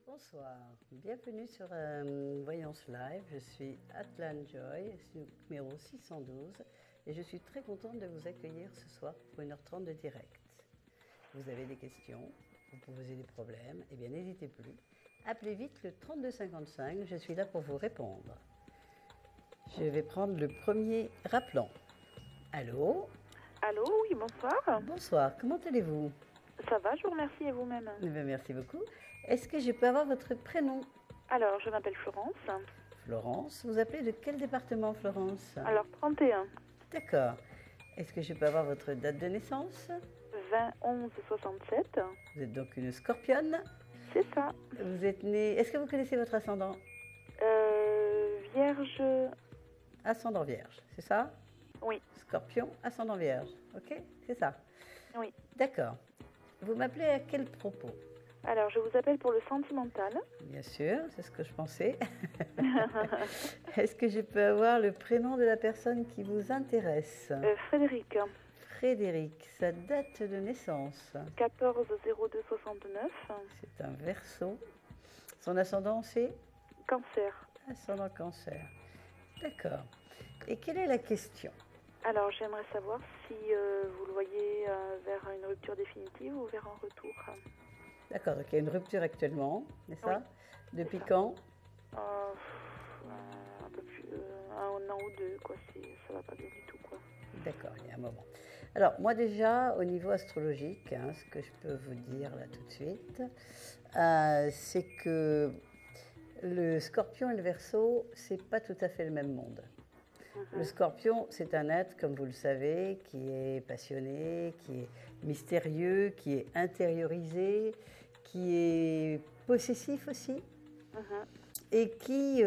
Bonsoir, bienvenue sur Voyance Live. Je suis Atlan Joy, numéro 612, et je suis très contente de vous accueillir ce soir pour 1h30 de direct. Vous avez des questions, vous posez des problèmes, eh bien n'hésitez plus. Appelez vite le 3255, je suis là pour vous répondre. Je vais prendre le premier rappelant. Allô? Allô, oui, bonsoir. Bonsoir, comment allez-vous? Ça va, je vous remercie, et vous-même? Eh bien, merci beaucoup. Est-ce que je peux avoir votre prénom? Alors, je m'appelle Florence. Florence, vous appelez de quel département, Florence? Alors, 31. D'accord. Est-ce que je peux avoir votre date de naissance? 20-11-67. Vous êtes donc une scorpionne? C'est ça. Vous êtes née... Est-ce que vous connaissez votre ascendant? Vierge. Ascendant vierge, c'est ça? Oui. Scorpion, ascendant vierge, ok? C'est ça? Oui. D'accord. Vous m'appelez à quel propos? Alors, je vous appelle pour le sentimental. Bien sûr, c'est ce que je pensais. Est-ce que je peux avoir le prénom de la personne qui vous intéresse? Frédéric. Frédéric, sa date de naissance? 14-02-69. C'est un Verseau. Son ascendant, c'est? Cancer. Ascendant Cancer. D'accord. Et quelle est la question? Alors, j'aimerais savoir si vous le voyez vers une rupture définitive ou vers un retour. D'accord, donc il y a une rupture actuellement, n'est-ce Oui, ça? Depuis ça. quand? Un peu plus, un an ou deux, quoi. Ça va pas bien du tout, quoi. D'accord, il y a un moment. Alors, moi déjà, au niveau astrologique, ce que je peux vous dire là tout de suite, c'est que le Scorpion et le Verseau, c'est pas tout à fait le même monde. Le Scorpion, c'est un être, comme vous le savez, qui est passionné, qui est mystérieux, qui est intériorisé, qui est possessif aussi, et qui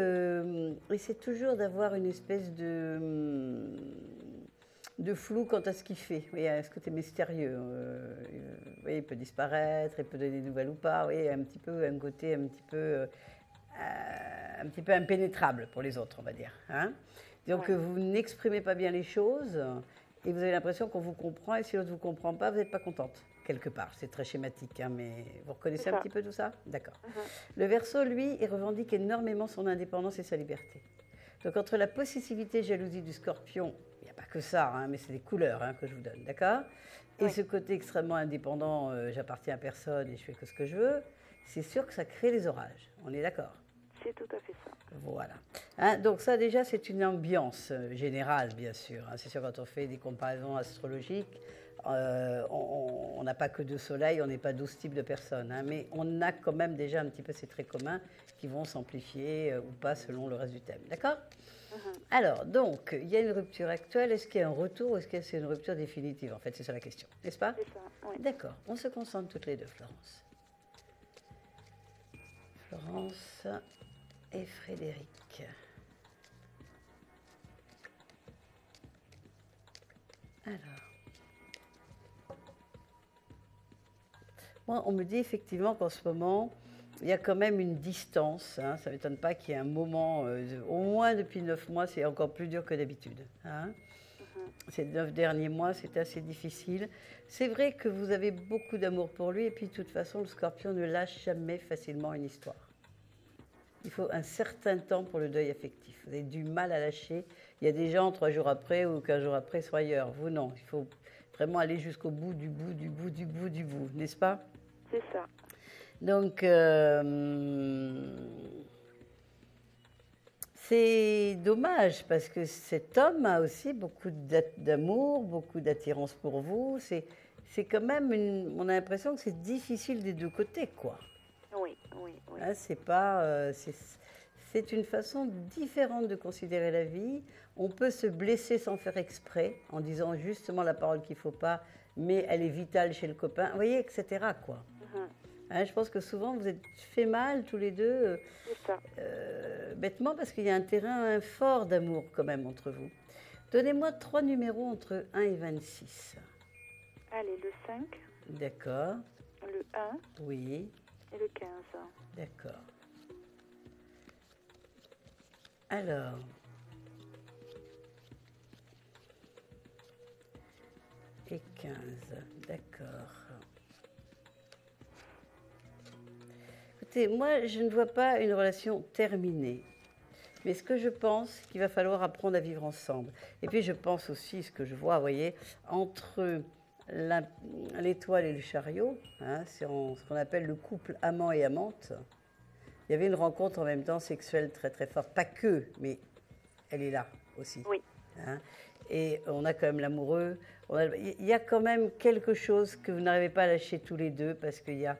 essaie toujours d'avoir une espèce de flou quant à ce qu'il fait. Vous voyez, à ce côté mystérieux. Vous voyez, il peut disparaître, il peut donner des nouvelles ou pas. Vous voyez, un côté un petit peu impénétrable pour les autres, on va dire. Hein? Donc, Ouais. vous n'exprimez pas bien les choses et vous avez l'impression qu'on vous comprend, et si l'autre ne vous comprend pas, vous n'êtes pas contente, quelque part. C'est très schématique, hein, mais vous reconnaissez un petit peu tout ça? D'accord. Le Verseau, lui, il revendique énormément son indépendance et sa liberté. Donc, entre la possessivité et jalousie du Scorpion, il n'y a pas que ça, hein, mais c'est des couleurs que je vous donne, d'accord? Et Oui. ce côté extrêmement indépendant, j'appartiens à personne et je fais que ce que je veux, c'est sûr que ça crée les orages. On est d'accord? C'est tout à fait ça. Voilà. Hein, donc ça déjà c'est une ambiance générale bien sûr. Hein. C'est sûr quand on fait des comparaisons astrologiques, on n'a pas que 2 soleils, on n'est pas 12 types de personnes. Hein, mais on a quand même déjà un petit peu ces traits communs qui vont s'amplifier ou pas selon le reste du thème. D'accord? Alors donc il y a une rupture actuelle. Est-ce qu'il y a un retour ou est-ce que c'est une rupture définitive? En fait c'est ça la question, n'est-ce pas? C'est ça, oui. D'accord. On se concentre toutes les deux, Florence. Florence et Frédéric. Alors, moi, on me dit effectivement qu'en ce moment, il y a quand même une distance. Hein, ça ne m'étonne pas qu'il y ait un moment, au moins depuis 9 mois, c'est encore plus dur que d'habitude. Hein. Ces 9 derniers mois, c'est assez difficile. C'est vrai que vous avez beaucoup d'amour pour lui, et puis de toute façon, le Scorpion ne lâche jamais facilement une histoire. Il faut un certain temps pour le deuil affectif. Vous avez du mal à lâcher. Il y a des gens, 3 jours après ou 15 jours après, sont ailleurs. Vous, non. Il faut vraiment aller jusqu'au bout du bout, du bout, du bout, du bout. N'est-ce pas? C'est ça. Donc, c'est dommage parce que cet homme a aussi beaucoup d'amour, beaucoup d'attirance pour vous. C'est quand même, on a l'impression que c'est difficile des deux côtés, quoi. Oui, oui, oui. Hein, c'est pas, c'est une façon différente de considérer la vie. On peut se blesser sans faire exprès, en disant justement la parole qu'il ne faut pas, mais elle est vitale chez le copain, vous voyez, etc. quoi. Hein, je pense que souvent vous êtes fait mal tous les deux, C'est ça. bêtement, parce qu'il y a un terrain fort d'amour quand même entre vous. Donnez-moi 3 numéros entre 1 et 26. Allez, le 5, D'accord, le 1, oui, et le 15. D'accord. Alors, et 15, d'accord. Écoutez, moi, je ne vois pas une relation terminée. Mais ce que je pense, c'est qu'il va falloir apprendre à vivre ensemble. Et puis, je pense aussi, ce que je vois, vous voyez, entre l'étoile et le chariot, hein, c'est ce qu'on appelle le couple amant et amante. Il y avait une rencontre en même temps sexuelle très très forte. Pas que, mais elle est là aussi. Oui. Hein. Et on a quand même l'amoureux. Il y a quand même quelque chose que vous n'arrivez pas à lâcher tous les deux parce qu'il y a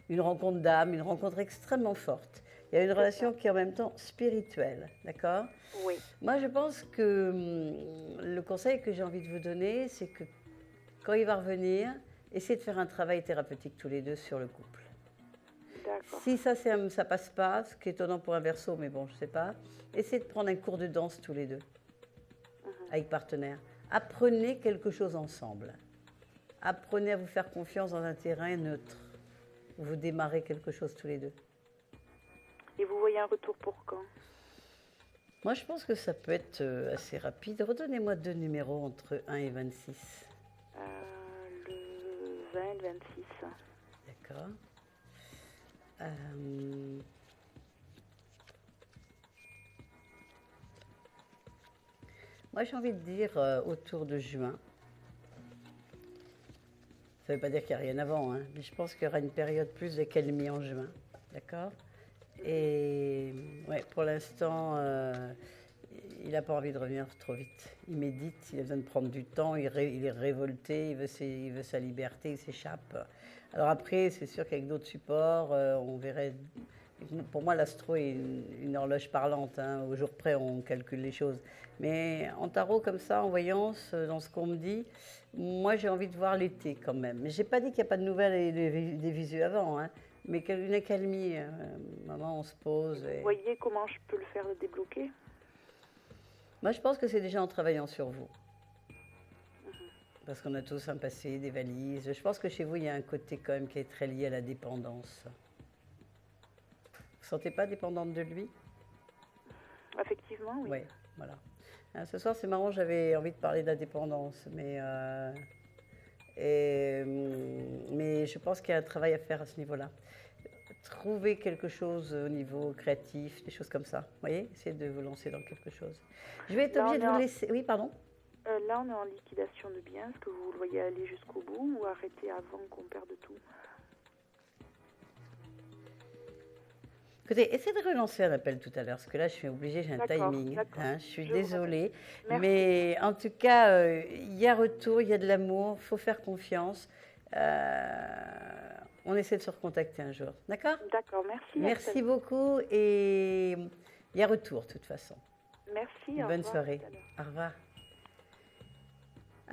une rencontre d'âme, une rencontre extrêmement forte. Il y a une relation qui est en même temps spirituelle, d'accord? Oui. Moi, je pense que le conseil que j'ai envie de vous donner, c'est que quand il va revenir, essayez de faire un travail thérapeutique tous les deux sur le couple. D'accord. Si ça passe pas, ce qui est étonnant pour un Verseau, mais bon, je sais pas, essayez de prendre un cours de danse tous les deux, avec partenaire. Apprenez quelque chose ensemble. Apprenez à vous faire confiance dans un terrain neutre. Vous démarrez quelque chose tous les deux. Et vous voyez un retour pour quand? Moi, je pense que ça peut être assez rapide. Redonnez-moi 2 numéros entre 1 et 26. Le 20 et le 26. D'accord. Moi, j'ai envie de dire autour de juin. Ça ne veut pas dire qu'il n'y a rien avant, hein, mais je pense qu'il y aura une période plus d'accalmie en juin. D'accord? Et ouais, pour l'instant, il n'a pas envie de revenir trop vite. Il médite, il a besoin de prendre du temps, il est révolté, il veut sa liberté, il s'échappe. Alors après, c'est sûr qu'avec d'autres supports, on verrait... Pour moi, l'astro est une horloge parlante. Hein. Au jour près, on calcule les choses. Mais en tarot, comme ça, en voyance, dans ce qu'on me dit, moi, j'ai envie de voir l'été quand même. Mais je n'ai pas dit qu'il n'y a pas de nouvelles et des visus avant. Hein. Mais une accalmie, maman, on se pose. Vous voyez comment je peux le faire le débloquer? Moi, je pense que c'est déjà en travaillant sur vous. Parce qu'on a tous un passé, des valises. Je pense que chez vous, il y a un côté quand même qui est très lié à la dépendance. Vous ne sentez pas dépendante de lui? Effectivement, oui. Oui, voilà. Ce soir, c'est marrant, j'avais envie de parler de la dépendance, mais je pense qu'il y a un travail à faire à ce niveau-là. Trouver quelque chose au niveau créatif, des choses comme ça. Vous voyez? Essayez de vous lancer dans quelque chose. Je vais être obligée de vous laisser... Oui, pardon? Là, on est en liquidation de biens. Est-ce que vous le voyez aller jusqu'au bout ou arrêter avant qu'on perde tout? Écoutez, essayez de relancer un appel tout à l'heure, parce que là, je suis obligée, j'ai un timing. Hein, je suis désolée. Mais en tout cas, il y a retour, il y a de l'amour, il faut faire confiance. On essaie de se recontacter un jour. D'accord? D'accord, merci. Merci beaucoup et il y a retour, de toute façon. Merci. Bonne soirée. Au revoir.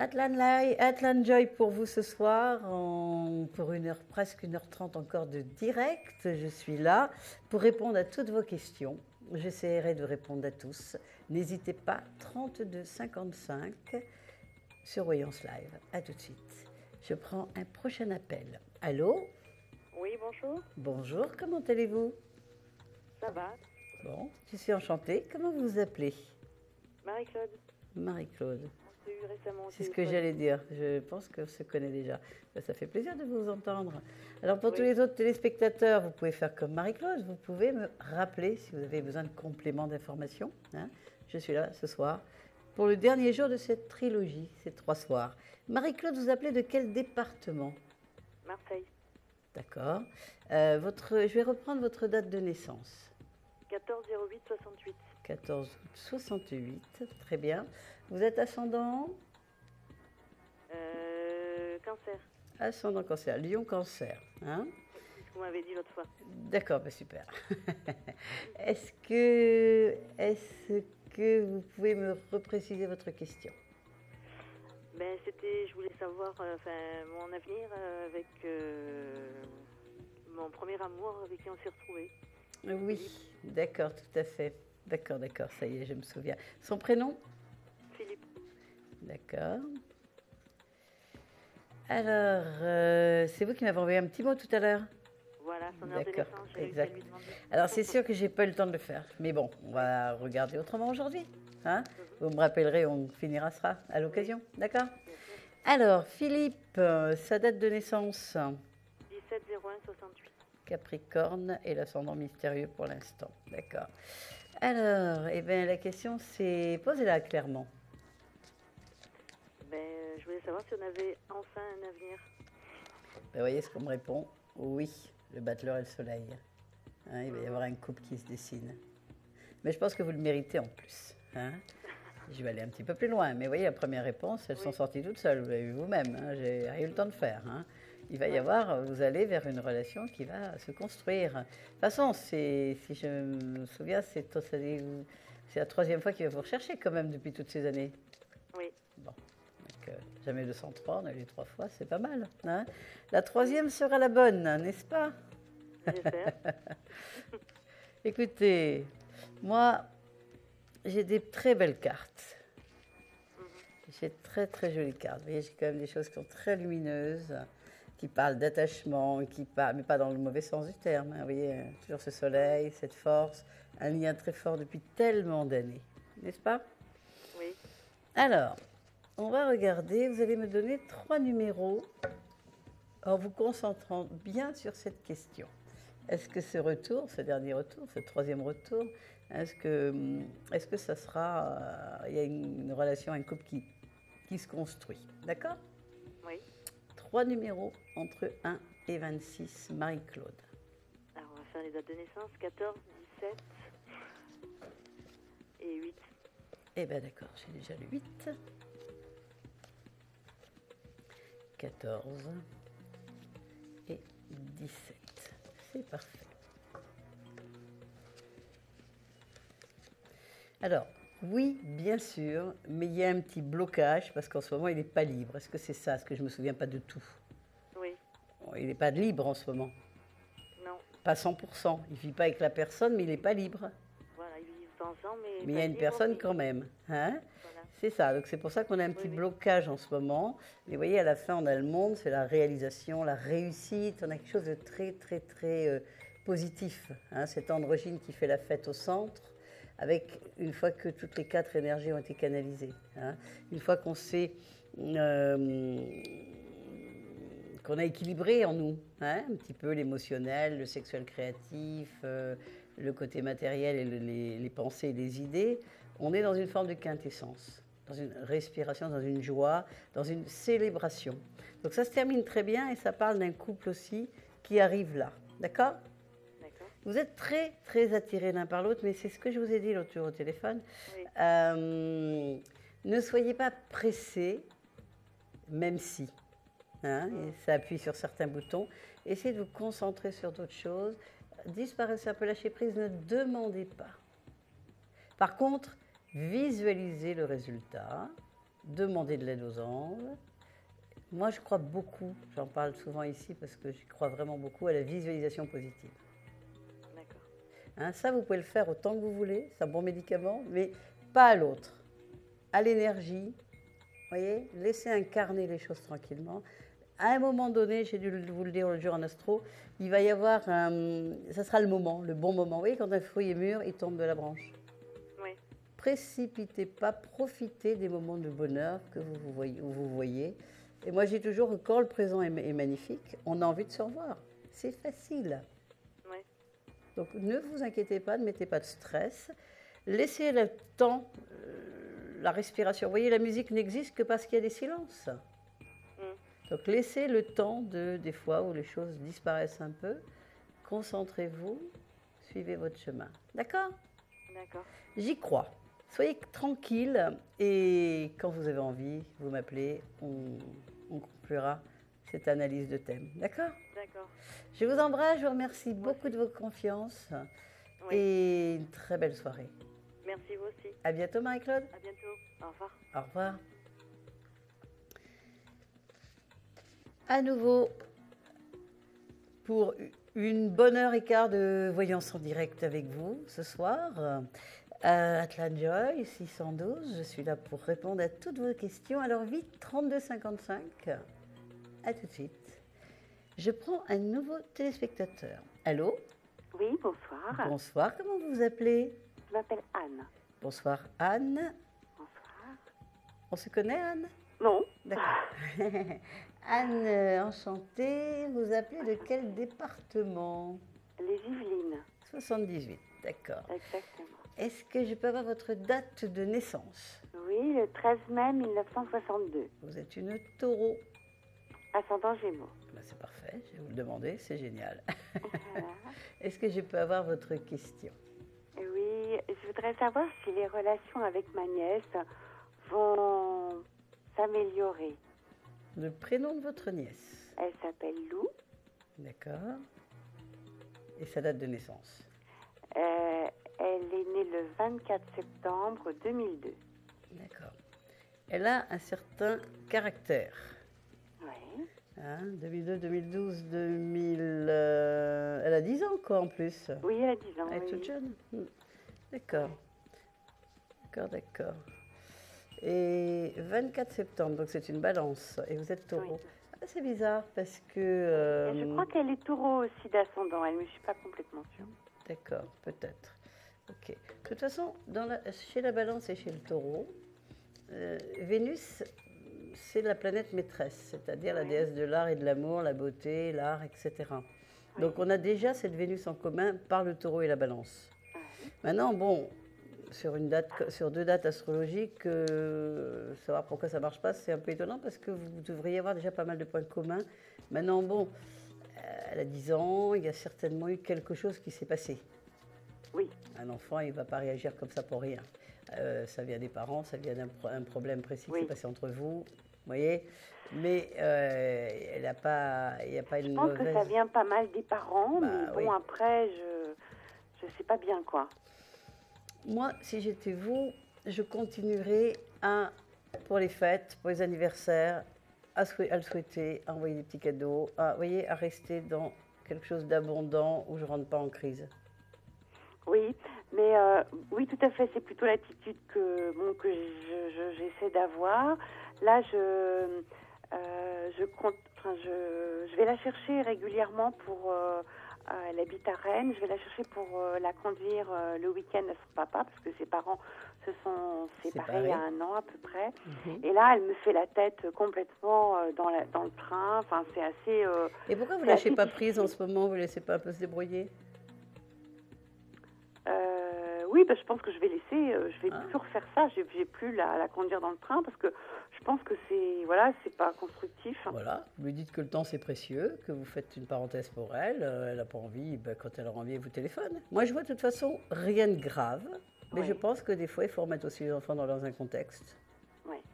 Atlan Joy pour vous ce soir, pour presque 1h30 encore de direct. Je suis là pour répondre à toutes vos questions. J'essaierai de répondre à tous. N'hésitez pas, 32 55 sur Voyance Live. À tout de suite. Je prends un prochain appel. Allô? Oui, bonjour. Bonjour, comment allez-vous? Ça va. Bon, je suis enchantée. Comment vous vous appelez? Marie-Claude. Marie-Claude. Récemment. C'est ce que j'allais dire. Je pense qu'on se connaît déjà. Ça fait plaisir de vous entendre. Alors, pour tous les autres téléspectateurs, vous pouvez faire comme Marie-Claude. Vous pouvez me rappeler si vous avez besoin de compléments d'information. Hein. Je suis là ce soir pour le dernier jour de cette trilogie, ces 3 soirs. Marie-Claude, vous appelez de quel département? Marseille. D'accord. Je vais reprendre votre date de naissance. 14/08/68. 14 août 68. Très bien. Vous êtes ascendant? Cancer. Ascendant cancer, Lion cancer. Hein? Vous m'avez dit l'autre fois. D'accord, bah super. Est-ce que vous pouvez me repréciser votre question? Je voulais savoir mon avenir avec mon premier amour avec qui on s'est retrouvés. Oui, d'accord, tout à fait. D'accord, ça y est, je me souviens. Son prénom? Philippe. D'accord. Alors, c'est vous qui m'avez envoyé un petit mot tout à l'heure? Voilà, son heure de D'accord, naissance, j'ai réussi à exact. lui demander. Alors, c'est sûr que j'ai pas eu le temps de le faire. Mais bon, on va regarder autrement aujourd'hui. Hein? Vous me rappellerez, on finira ça à l'occasion. D'accord? Bien sûr. Alors, Philippe, sa date de naissance, 17-01-68. Capricorne et l'ascendant mystérieux pour l'instant. D'accord. Alors, eh bien, la question, c'est... Posez-la clairement. Je voulais savoir si on avait enfin un avenir. Ben, voyez ce qu'on me répond. Oui, le battleur et le soleil. Hein, il va y avoir un couple qui se dessine. Mais je pense que vous le méritez en plus. Hein. Je vais aller un petit peu plus loin. Mais vous voyez, la première réponse, elles sont sorties toutes seules. Vous l'avez vu vous-même. Hein. J'ai rien eu le temps de faire. Hein. Il va y avoir, vous allez vers une relation qui va se construire. De toute façon, si je me souviens, c'est la troisième fois qu'il va vous rechercher quand même depuis toutes ces années. Oui. Bon, donc, jamais 203, on a eu 3 fois, c'est pas mal. Hein. La troisième sera la bonne, n'est-ce pas? J'espère. Écoutez, moi, j'ai des très belles cartes. J'ai très très jolies cartes. Vous voyez, j'ai quand même des choses qui sont très lumineuses, qui parlent d'attachement, mais pas dans le mauvais sens du terme. Hein. Vous voyez, toujours ce soleil, cette force, un lien très fort depuis tellement d'années, n'est-ce pas? Oui. Alors, on va regarder, vous allez me donner 3 numéros en vous concentrant bien sur cette question. Est-ce que ce retour, ce dernier retour, ce troisième retour, est-ce que ça sera, il y a une relation, un couple qui se construit, d'accord? Oui. 3 numéros entre 1 et 26, Marie-Claude. Alors, on va faire les dates de naissance, 14, 17 et 8. Eh bien d'accord, j'ai déjà le 8. 14 et 17. C'est parfait. Alors, oui, bien sûr, mais il y a un petit blocage parce qu'en ce moment, il n'est pas libre. Est-ce que c'est ça? Est-ce que je ne me souviens pas de tout? Oui. Bon, il n'est pas libre en ce moment. Non. Pas 100%. Il ne vit pas avec la personne, mais il n'est pas libre. Voilà, ils vivent ensemble, mais... Mais il y a une personne quand même. Hein? Voilà. C'est ça. Donc c'est pour ça qu'on a un petit blocage en ce moment. Mais vous voyez, à la fin, on a le monde, c'est la réalisation, la réussite. On a quelque chose de très, très, très positif. Hein? Cet androgyne qui fait la fête au centre. Avec, une fois que toutes les 4 énergies ont été canalisées, hein, une fois qu'on sait qu'on a équilibré en nous, hein, un petit peu l'émotionnel, le sexuel créatif, le côté matériel et les pensées et les idées, on est dans une forme de quintessence, dans une respiration, dans une joie, dans une célébration. Donc ça se termine très bien et ça parle d'un couple aussi qui arrive là, d'accord ? Vous êtes très, très attirés l'un par l'autre, mais c'est ce que je vous ai dit l'autre jour au téléphone. Oui. Ne soyez pas pressés, même si hein, ça appuie sur certains boutons. Essayez de vous concentrer sur d'autres choses. Disparaissez un peu, lâcher prise, ne demandez pas. Par contre, visualisez le résultat, demandez de l'aide aux anges. Moi, je crois beaucoup, j'en parle souvent ici parce que je crois vraiment beaucoup à la visualisation positive. Hein, ça, vous pouvez le faire autant que vous voulez, c'est un bon médicament, mais pas à l'autre. À l'énergie, voyez, laissez incarner les choses tranquillement. À un moment donné, j'ai dû vous le dire l'autre jour en astro, il va y avoir ça sera le moment, le bon moment. Vous voyez, quand un fruit est mûr, il tombe de la branche. Oui. Précipitez pas, profitez des moments de bonheur que vous voyez. Et moi, je dis toujours que quand le présent est magnifique, on a envie de se revoir. C'est facile. Donc ne vous inquiétez pas, ne mettez pas de stress. Laissez le temps, la respiration. Vous voyez, la musique n'existe que parce qu'il y a des silences. Donc laissez le temps des fois où les choses disparaissent un peu. Concentrez-vous, suivez votre chemin. D'accord ? D'accord. J'y crois. Soyez tranquille et quand vous avez envie, vous m'appelez, on conclura cette analyse de thème. D'accord ? D'accord. Je vous embrasse, je vous remercie beaucoup de votre confiance et une très belle soirée. Merci, vous aussi. À bientôt, Marie-Claude. À bientôt. Au revoir. Au revoir. À nouveau, pour une bonne heure et quart de voyance en direct avec vous ce soir, à Atlan Joy 612. Je suis là pour répondre à toutes vos questions. Alors vite, 32 55. À tout de suite. Je prends un nouveau téléspectateur. Allô? Oui, bonsoir. Bonsoir, comment vous vous appelez? Je m'appelle Anne. Bonsoir Anne. Bonsoir. On se connaît Anne? Non. D'accord. Anne, enchantée. Vous appelez de quel département? Les Yvelines. 78, d'accord. Exactement. Est-ce que je peux avoir votre date de naissance? Oui, le 13 mai 1962. Vous êtes une taureau. Ascendant Gémeaux. Ben, c'est parfait, je vais vous le demander, c'est génial. Voilà. Est-ce que je peux avoir votre question? Oui, je voudrais savoir si les relations avec ma nièce vont s'améliorer. Le prénom de votre nièce? Elle s'appelle Lou. D'accord. Et sa date de naissance? Elle est née le 24 septembre 2002. D'accord. Elle a un certain caractère. Oui. Hein, 2002, 2012, 2000... elle a 10 ans, quoi, en plus. Oui, elle a 10 ans. Elle est oui. toute jeune. D'accord. D'accord. Et 24 septembre, donc c'est une balance. Et vous êtes taureau. Oui. Ah, c'est bizarre parce que... Et je crois qu'elle est taureau aussi d'ascendant. Elle ne me suis pas complètement sûre. D'accord, peut-être. Ok. De toute façon, chez la balance et chez le taureau, Vénus, c'est la planète maîtresse, c'est-à-dire la déesse de l'art et de l'amour, la beauté, l'art, etc. Oui. Donc on a déjà cette Vénus en commun par le taureau et la balance. Maintenant, bon, sur 2 dates astrologiques, savoir pourquoi ça ne marche pas, c'est un peu étonnant parce que vous devriez avoir déjà pas mal de points communs. Maintenant, bon, elle a 10 ans, il y a certainement eu quelque chose qui s'est passé. Oui. Un enfant, il ne va pas réagir comme ça pour rien. Ça vient des parents, ça vient d'un problème précis qui s'est passé entre vous, vous voyez. Mais il n'y a pas une mauvaise... Je pense que ça vient pas mal des parents, mais bon, oui. après, je sais pas bien quoi. Moi, si j'étais vous, je continuerais pour les fêtes, pour les anniversaires, à le souhaiter, à envoyer des petits cadeaux, à rester dans quelque chose d'abondant où je ne rentre pas en crise. Oui, mais oui, tout à fait. C'est plutôt l'attitude que j'essaie d'avoir. Là, je vais la chercher régulièrement pour. Elle habite à Rennes. Je vais la chercher pour la conduire le week-end à son papa parce que ses parents se sont séparés il y a 1 an à peu près. Et là, elle me fait la tête complètement dans le train. Enfin, c'est assez. Et pourquoi vous ne lâchez pas prise en ce moment? Vous ne laissez pas un peu se débrouiller? Oui, je pense que je vais laisser, je vais toujours faire ça. Je vais plus la conduire dans le train parce que je pense que c'est pas constructif. Voilà, vous lui dites que le temps c'est précieux, que vous faites une parenthèse pour elle. Elle n'a pas envie, quand elle aura envie, elle vous téléphone. Moi, je vois de toute façon rien de grave, mais je pense que des fois, il faut remettre aussi les enfants dans un contexte,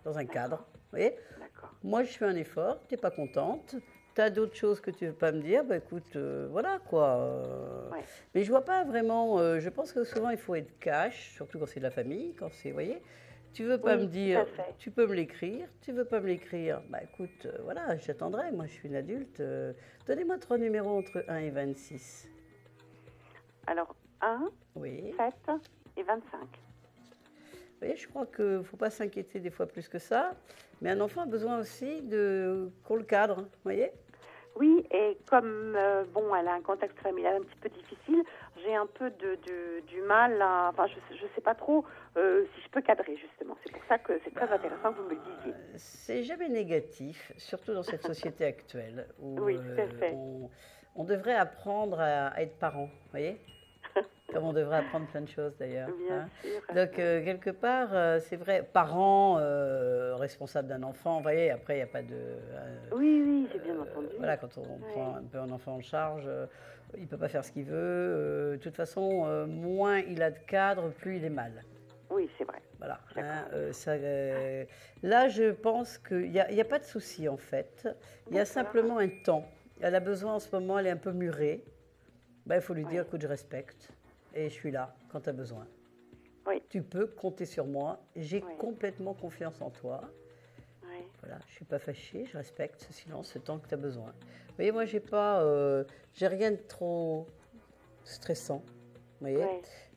dans un cadre. Vous voyez? Moi, je fais un effort, tu n'es pas contente. Tu as d'autres choses que tu ne veux pas me dire, écoute, voilà quoi. Mais je vois pas vraiment, je pense que souvent il faut être cash, surtout quand c'est de la famille, quand c'est, vous voyez, tu veux pas me dire, tu peux me l'écrire, tu veux pas me l'écrire, écoute, voilà, j'attendrai, moi je suis une adulte. Donnez-moi 3 numéros entre 1 et 26. Alors, 1, 7 et 25. Vous voyez, je crois qu'il ne faut pas s'inquiéter des fois plus que ça, mais un enfant a besoin aussi qu'on le cadre, vous voyez? Oui, et comme, elle a un contexte familial un petit peu difficile, j'ai un peu du mal à... Enfin, je ne sais pas trop si je peux cadrer, justement. C'est pour ça que c'est très intéressant que vous me le disiez. C'est jamais négatif, surtout dans cette société actuelle, où oui, tout à fait. on devrait apprendre à être parent, vous voyez? Comme on devrait apprendre plein de choses d'ailleurs. Bien sûr. Donc, quelque part, c'est vrai, parents, responsables d'un enfant, vous voyez, après, il n'y a pas de... oui, j'ai bien entendu. Voilà, quand on prend un peu un enfant en charge, il ne peut pas faire ce qu'il veut. De toute façon, moins il a de cadre, plus il est mal. Oui, c'est vrai. Voilà. Là, je pense qu'il n'y a pas de souci, en fait. Il y a simplement un temps. Elle a besoin, en ce moment, elle est un peu murée. Il faut lui dire, écoute, je respecte. Et je suis là quand tu as besoin. Oui. Tu peux compter sur moi. J'ai complètement confiance en toi. Oui. Voilà, je ne suis pas fâchée, je respecte ce silence, ce temps que tu as besoin. Vous voyez, moi, j'ai rien de trop stressant. Vous voyez,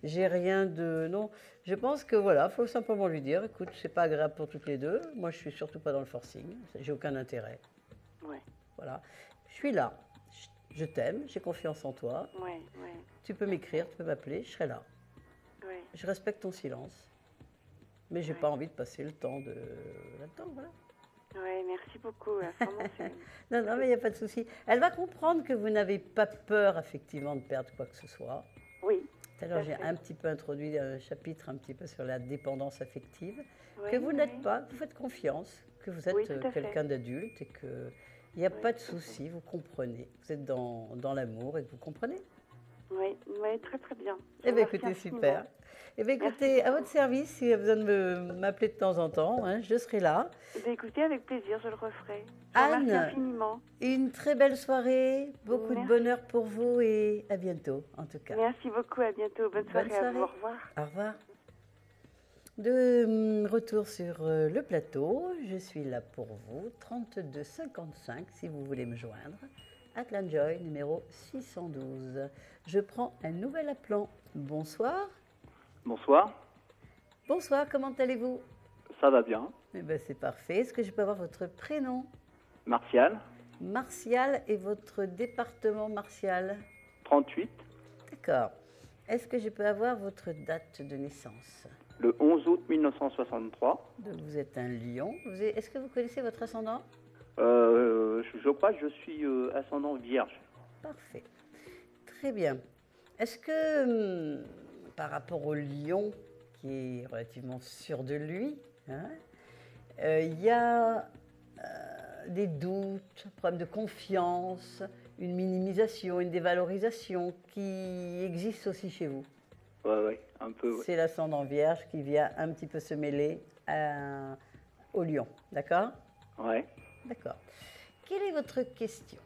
j'ai rien de... Non, je pense que voilà, il faut simplement lui dire, écoute, c'est pas agréable pour toutes les deux. Moi, je suis surtout pas dans le forcing. J'ai aucun intérêt. Oui. Voilà. Je suis là. je t'aime, j'ai confiance en toi. Ouais, ouais. Tu peux m'écrire, tu peux m'appeler, je serai là. Ouais. Je respecte ton silence, mais j'ai pas envie de passer le temps de là-dedans, voilà. Ouais, merci beaucoup. Vraiment, Non, non, mais il n'y a pas de souci. Elle va comprendre que vous n'avez pas peur, effectivement, de perdre quoi que ce soit. Oui. Tout à l'heure, j'ai un petit peu introduit un chapitre un petit peu sur la dépendance affective, Oui, que vous n'êtes pas, vous faites confiance, que vous êtes quelqu'un d'adulte et qu'il n'y a pas de souci, vous comprenez. Vous êtes dans l'amour et que vous comprenez. Oui, oui, très très bien. Eh bien, écoutez, super. Eh bien, écoutez, à votre service, si vous avez besoin de m'appeler de temps en temps, hein, je serai là. Eh bien, écoutez, avec plaisir, je le referai. Anne, merci infiniment. Une très belle soirée, beaucoup de bonheur pour vous et à bientôt, en tout cas. Merci beaucoup, à bientôt. Bonne soirée à vous, au revoir. Au revoir. De retour sur le plateau, je suis là pour vous, 32 55 si vous voulez me joindre. Atlan Joy, numéro 612. Je prends un nouvel appelant. Bonsoir. Bonsoir. Bonsoir, comment allez-vous? Ça va bien. Eh bien, c'est parfait. Est-ce que je peux avoir votre prénom? Martial. Martial et votre département, Martial? 38. D'accord. Est-ce que je peux avoir votre date de naissance? Le 11 août 1963. Donc vous êtes un lion. Est-ce que vous connaissez votre ascendant? Je crois que je suis ascendant vierge. Parfait. Très bien. Est-ce que, par rapport au lion, qui est relativement sûr de lui, hein, il y a des doutes, un problème de confiance, une minimisation, une dévalorisation qui existe aussi chez vous? Oui, un peu. Ouais. C'est l'ascendant vierge qui vient un petit peu se mêler au lion, d'accord? Oui. D'accord. Quelle est votre question?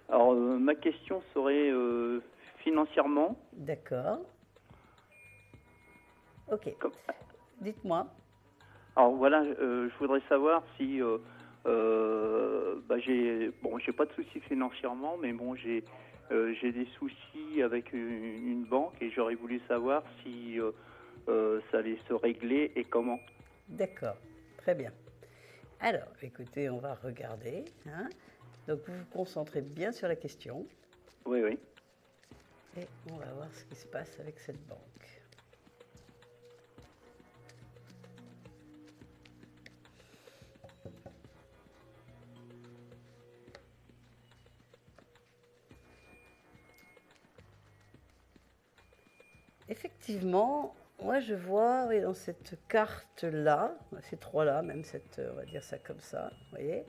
Alors, ma question serait financièrement. D'accord. Ok. Dites-moi. Alors voilà, je voudrais savoir si j'ai pas de soucis financièrement, mais bon, j'ai des soucis avec une banque et j'aurais voulu savoir si ça allait se régler et comment. D'accord, très bien. Alors, écoutez, on va regarder. Hein. Donc, vous vous concentrez bien sur la question. Oui, oui. Et on va voir ce qui se passe avec cette banque. Effectivement, moi je vois dans cette carte-là, ces trois-là, même cette, on va dire ça comme ça, vous voyez,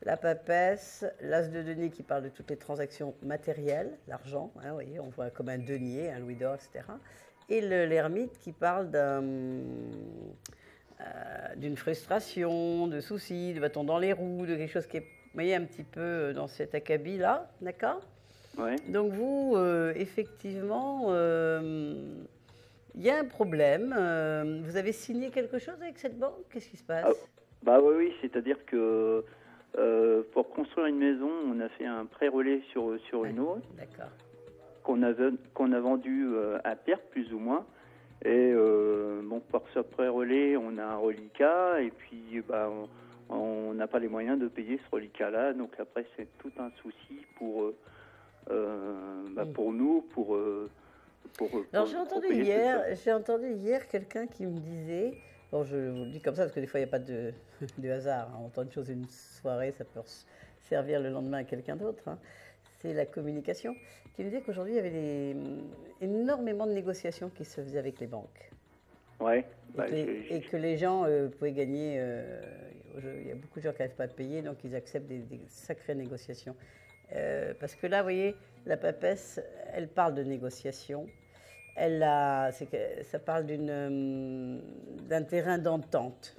la papesse, l'as de denier qui parle de toutes les transactions matérielles, l'argent, hein, vous voyez, on voit comme un denier, un louis d'or, etc. Et l'ermite qui parle d'une frustration, de soucis, de bâton dans les roues, de quelque chose qui est, vous voyez, un petit peu dans cet acabit-là, d'accord? Ouais. Donc vous, effectivement, il y a un problème. Vous avez signé quelque chose avec cette banque? Qu'est-ce qui se passe? Oui, c'est-à-dire que pour construire une maison, on a fait un pré-relais sur une autre. D'accord. Qu'on a vendu à perte, plus ou moins. Et pour ce pré-relais, on a un reliquat, et puis on n'a pas les moyens de payer ce reliquat-là. Donc après, c'est tout un souci pour nous, Alors j'ai entendu hier quelqu'un qui me disait, bon je vous le dis comme ça parce que des fois il n'y a pas de hasard, hein. On entend une chose une soirée, ça peut servir le lendemain à quelqu'un d'autre, hein. C'est la communication, qui me disait qu'aujourd'hui il y avait énormément de négociations qui se faisaient avec les banques. Ouais. Et que les gens pouvaient gagner, il y a beaucoup de gens qui n'arrivent pas à payer, donc ils acceptent des sacrées négociations. Parce que là, vous voyez, la papesse, elle parle de négociation. Ça parle d'un terrain d'entente.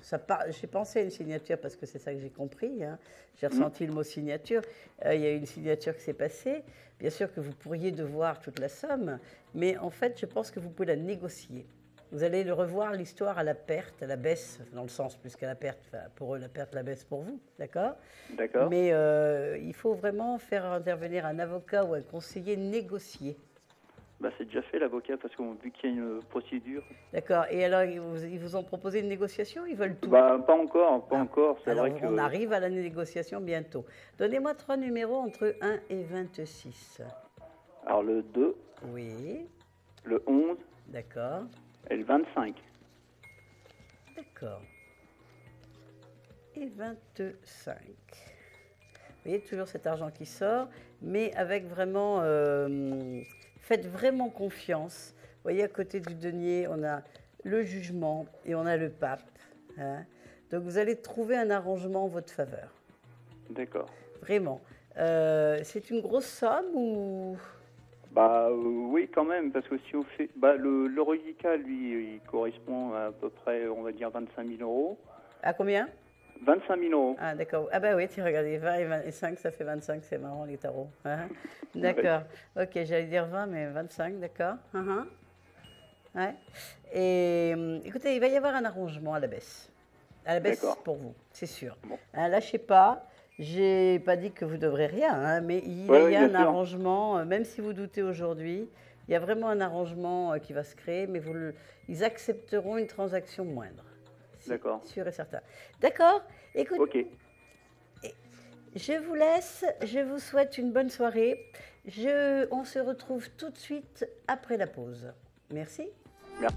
J'ai pensé à une signature parce que c'est ça que j'ai compris. Hein. J'ai ressenti le mot signature. Il y a une signature qui s'est passée. Bien sûr que vous pourriez devoir toute la somme, mais en fait, je pense que vous pouvez la négocier. Vous allez le revoir l'histoire à la perte, à la baisse, dans le sens plus qu'à la perte. Enfin, pour eux, la perte, la baisse pour vous, d'accord? D'accord. Mais il faut vraiment faire intervenir un avocat ou un conseiller négocier. Bah, c'est déjà fait l'avocat parce qu'on vu qu'il y a une procédure. D'accord. Et alors, ils vous ont proposé une négociation? Ils veulent tout? Bah, pas encore, pas encore. C'est Alors, vrai que. on arrive à la négociation bientôt. Donnez-moi 3 numéros entre 1 et 26. Alors le 2, Oui, le 11 d'accord. et le 25. D'accord. Et 25. Vous voyez, toujours cet argent qui sort, mais avec vraiment... faites vraiment confiance. Vous voyez, à côté du denier, on a le jugement et on a le pape. Hein. Donc, vous allez trouver un arrangement en votre faveur. D'accord. Vraiment. C'est une grosse somme ou... Bah oui, quand même, parce que si on fait... Bah, le reliquat, lui, il correspond à peu près, on va dire, 25 000 euros. À combien? 25 000 euros. Ah, d'accord. Ah, bah oui, tu regardes, 20 et 25, ça fait 25, c'est marrant, les tarots. Hein. D'accord. Ok, j'allais dire 20, mais 25, d'accord. Ouais. Et écoutez, il va y avoir un arrangement à la baisse. À la baisse pour vous, c'est sûr. Bon. Hein, lâchez pas. J'ai pas dit que vous devrez rien, hein, mais il y a un arrangement, même si vous doutez aujourd'hui, il y a vraiment un arrangement qui va se créer, mais ils accepteront une transaction moindre. D'accord. Sûr et certain. D'accord. Écoute, Ok. je vous laisse. Je vous souhaite une bonne soirée. On se retrouve tout de suite après la pause. Merci. Merci.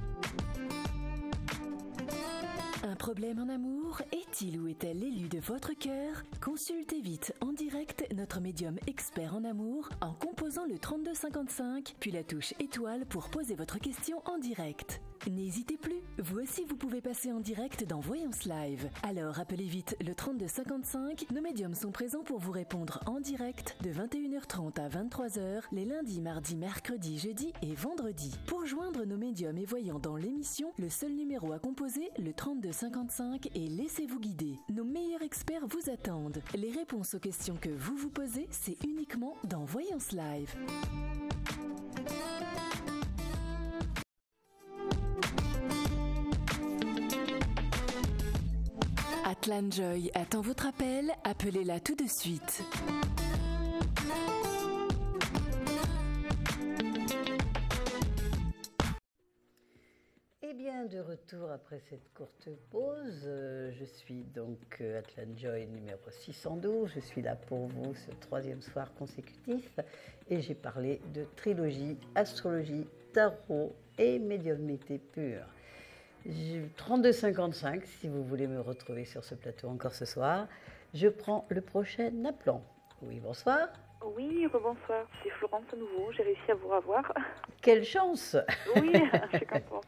Un problème en amour? Est-il ou est-elle l'élu de votre cœur? Consultez vite en direct notre médium expert en amour en composant le 3255 puis la touche étoile pour poser votre question en direct. N'hésitez plus, vous aussi vous pouvez passer en direct dans Voyance Live. Alors appelez vite le 3255, nos médiums sont présents pour vous répondre en direct de 21h30 à 23h les lundis, mardis, mercredis, jeudis et vendredis. Pour joindre nos médiums et voyants dans l'émission, le seul numéro à composer, le 3255 et laissez-vous guider. Nos meilleurs experts vous attendent. Les réponses aux questions que vous vous posez, c'est uniquement dans Voyance Live. Atlan Joy attend votre appel, appelez-la tout de suite. Eh bien, de retour après cette courte pause, je suis donc Atlan Joy numéro 612, je suis là pour vous ce 3e soir consécutif et j'ai parlé de trilogie, astrologie, tarot et médiumnité pure. 32,55 si vous voulez me retrouver sur ce plateau encore ce soir. Je prends le prochain appelant. Oui, bonsoir. Oui, bonsoir. C'est Florence à nouveau. J'ai réussi à vous revoir. Quelle chance! Oui, je suis contente.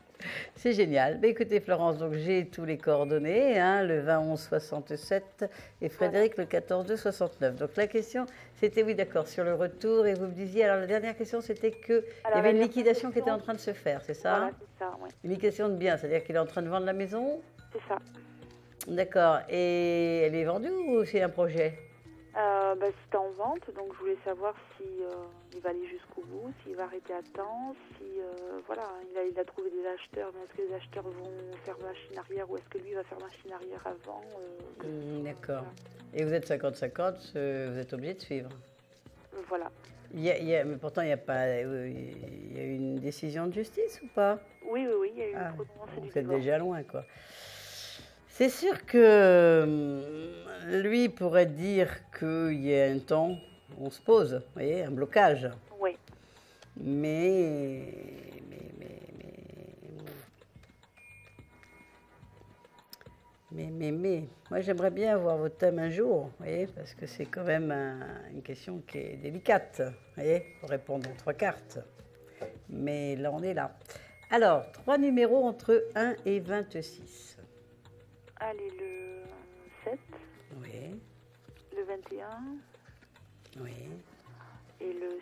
C'est génial. Mais écoutez, Florence, donc j'ai tous les coordonnées, hein, le 20 11 67 et Frédéric le 14 2 69. Donc la question, c'était oui, d'accord, sur le retour. Et vous me disiez, alors la dernière question, c'était qu'il y avait une liquidation qui était en train de se faire, c'est ça? Voilà, c'est ça, oui. Une liquidation de biens, c'est-à-dire qu'il est en train de vendre la maison? C'est ça. D'accord. Et elle est vendue ou c'est un projet? C'était en vente, donc je voulais savoir si il va aller jusqu'au bout, s'il va arrêter à temps, si voilà, il a trouvé des acheteurs, mais est-ce que les acheteurs vont faire machine arrière ou est-ce que lui va faire machine arrière avant D'accord. Voilà. Et vous êtes 50-50, vous êtes obligé de suivre. Voilà. Mais pourtant, il y a eu une décision de justice ou pas? Oui, il y a eu une prononcée du vous êtes divorce. déjà loin, quoi. C'est sûr que lui pourrait dire qu'il y a un temps, on se pose, vous voyez, un blocage. Oui. Mais moi j'aimerais bien avoir votre thème un jour, vous voyez, parce que c'est quand même une question qui est délicate, vous voyez, pour répondre en 3 cartes. Mais là, on est là. Alors, 3 numéros entre 1 et 26. Allez, le 7. Oui. Le 21. Oui. Et le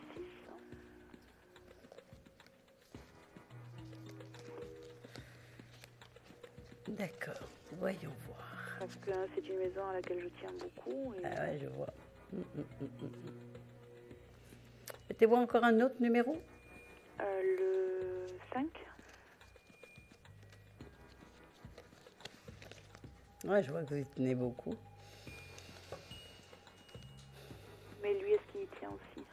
6. D'accord, voyons voir. Parce que c'est une maison à laquelle je tiens beaucoup. Et... Ah ouais, je vois. Mettez-moi encore un autre numéro. Le 5. Ouais, je vois que vous y tenez beaucoup. Mais lui, est-ce qu'il y tient aussi?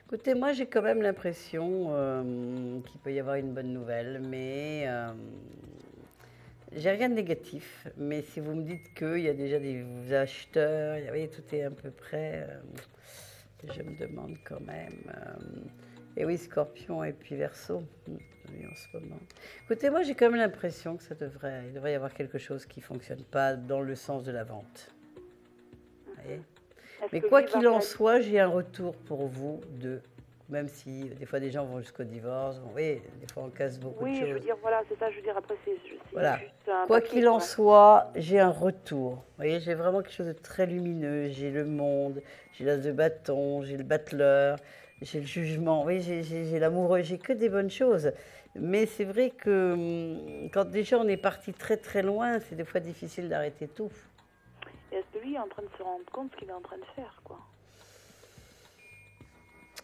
Écoutez, moi j'ai quand même l'impression qu'il peut y avoir une bonne nouvelle, mais j'ai rien de négatif. Mais si vous me dites qu'il y a déjà des acheteurs, vous voyez, tout est à peu près, je me demande quand même. Et oui, Scorpion et puis Verseau, oui, en ce moment. Écoutez, moi j'ai quand même l'impression que il devrait y avoir quelque chose qui ne fonctionne pas dans le sens de la vente. Vous voyez ? Mais quoi qu'il en soit, j'ai un retour pour vous même si des fois des gens vont jusqu'au divorce, oui, des fois on casse beaucoup de choses. Oui, je veux dire, voilà, c'est ça, je veux dire, après c'est voilà. juste un quoi papier, qu'il en soit, j'ai un retour. Vous voyez, j'ai vraiment quelque chose de très lumineux. J'ai le monde, j'ai l'as de bâton, j'ai le battleur, j'ai le jugement, oui, j'ai l'amoureux, j'ai que des bonnes choses. Mais c'est vrai que quand déjà on est parti très très loin, c'est des fois difficile d'arrêter tout. Et est-ce que lui est en train de se rendre compte ce qu'il est en train de faire, quoi?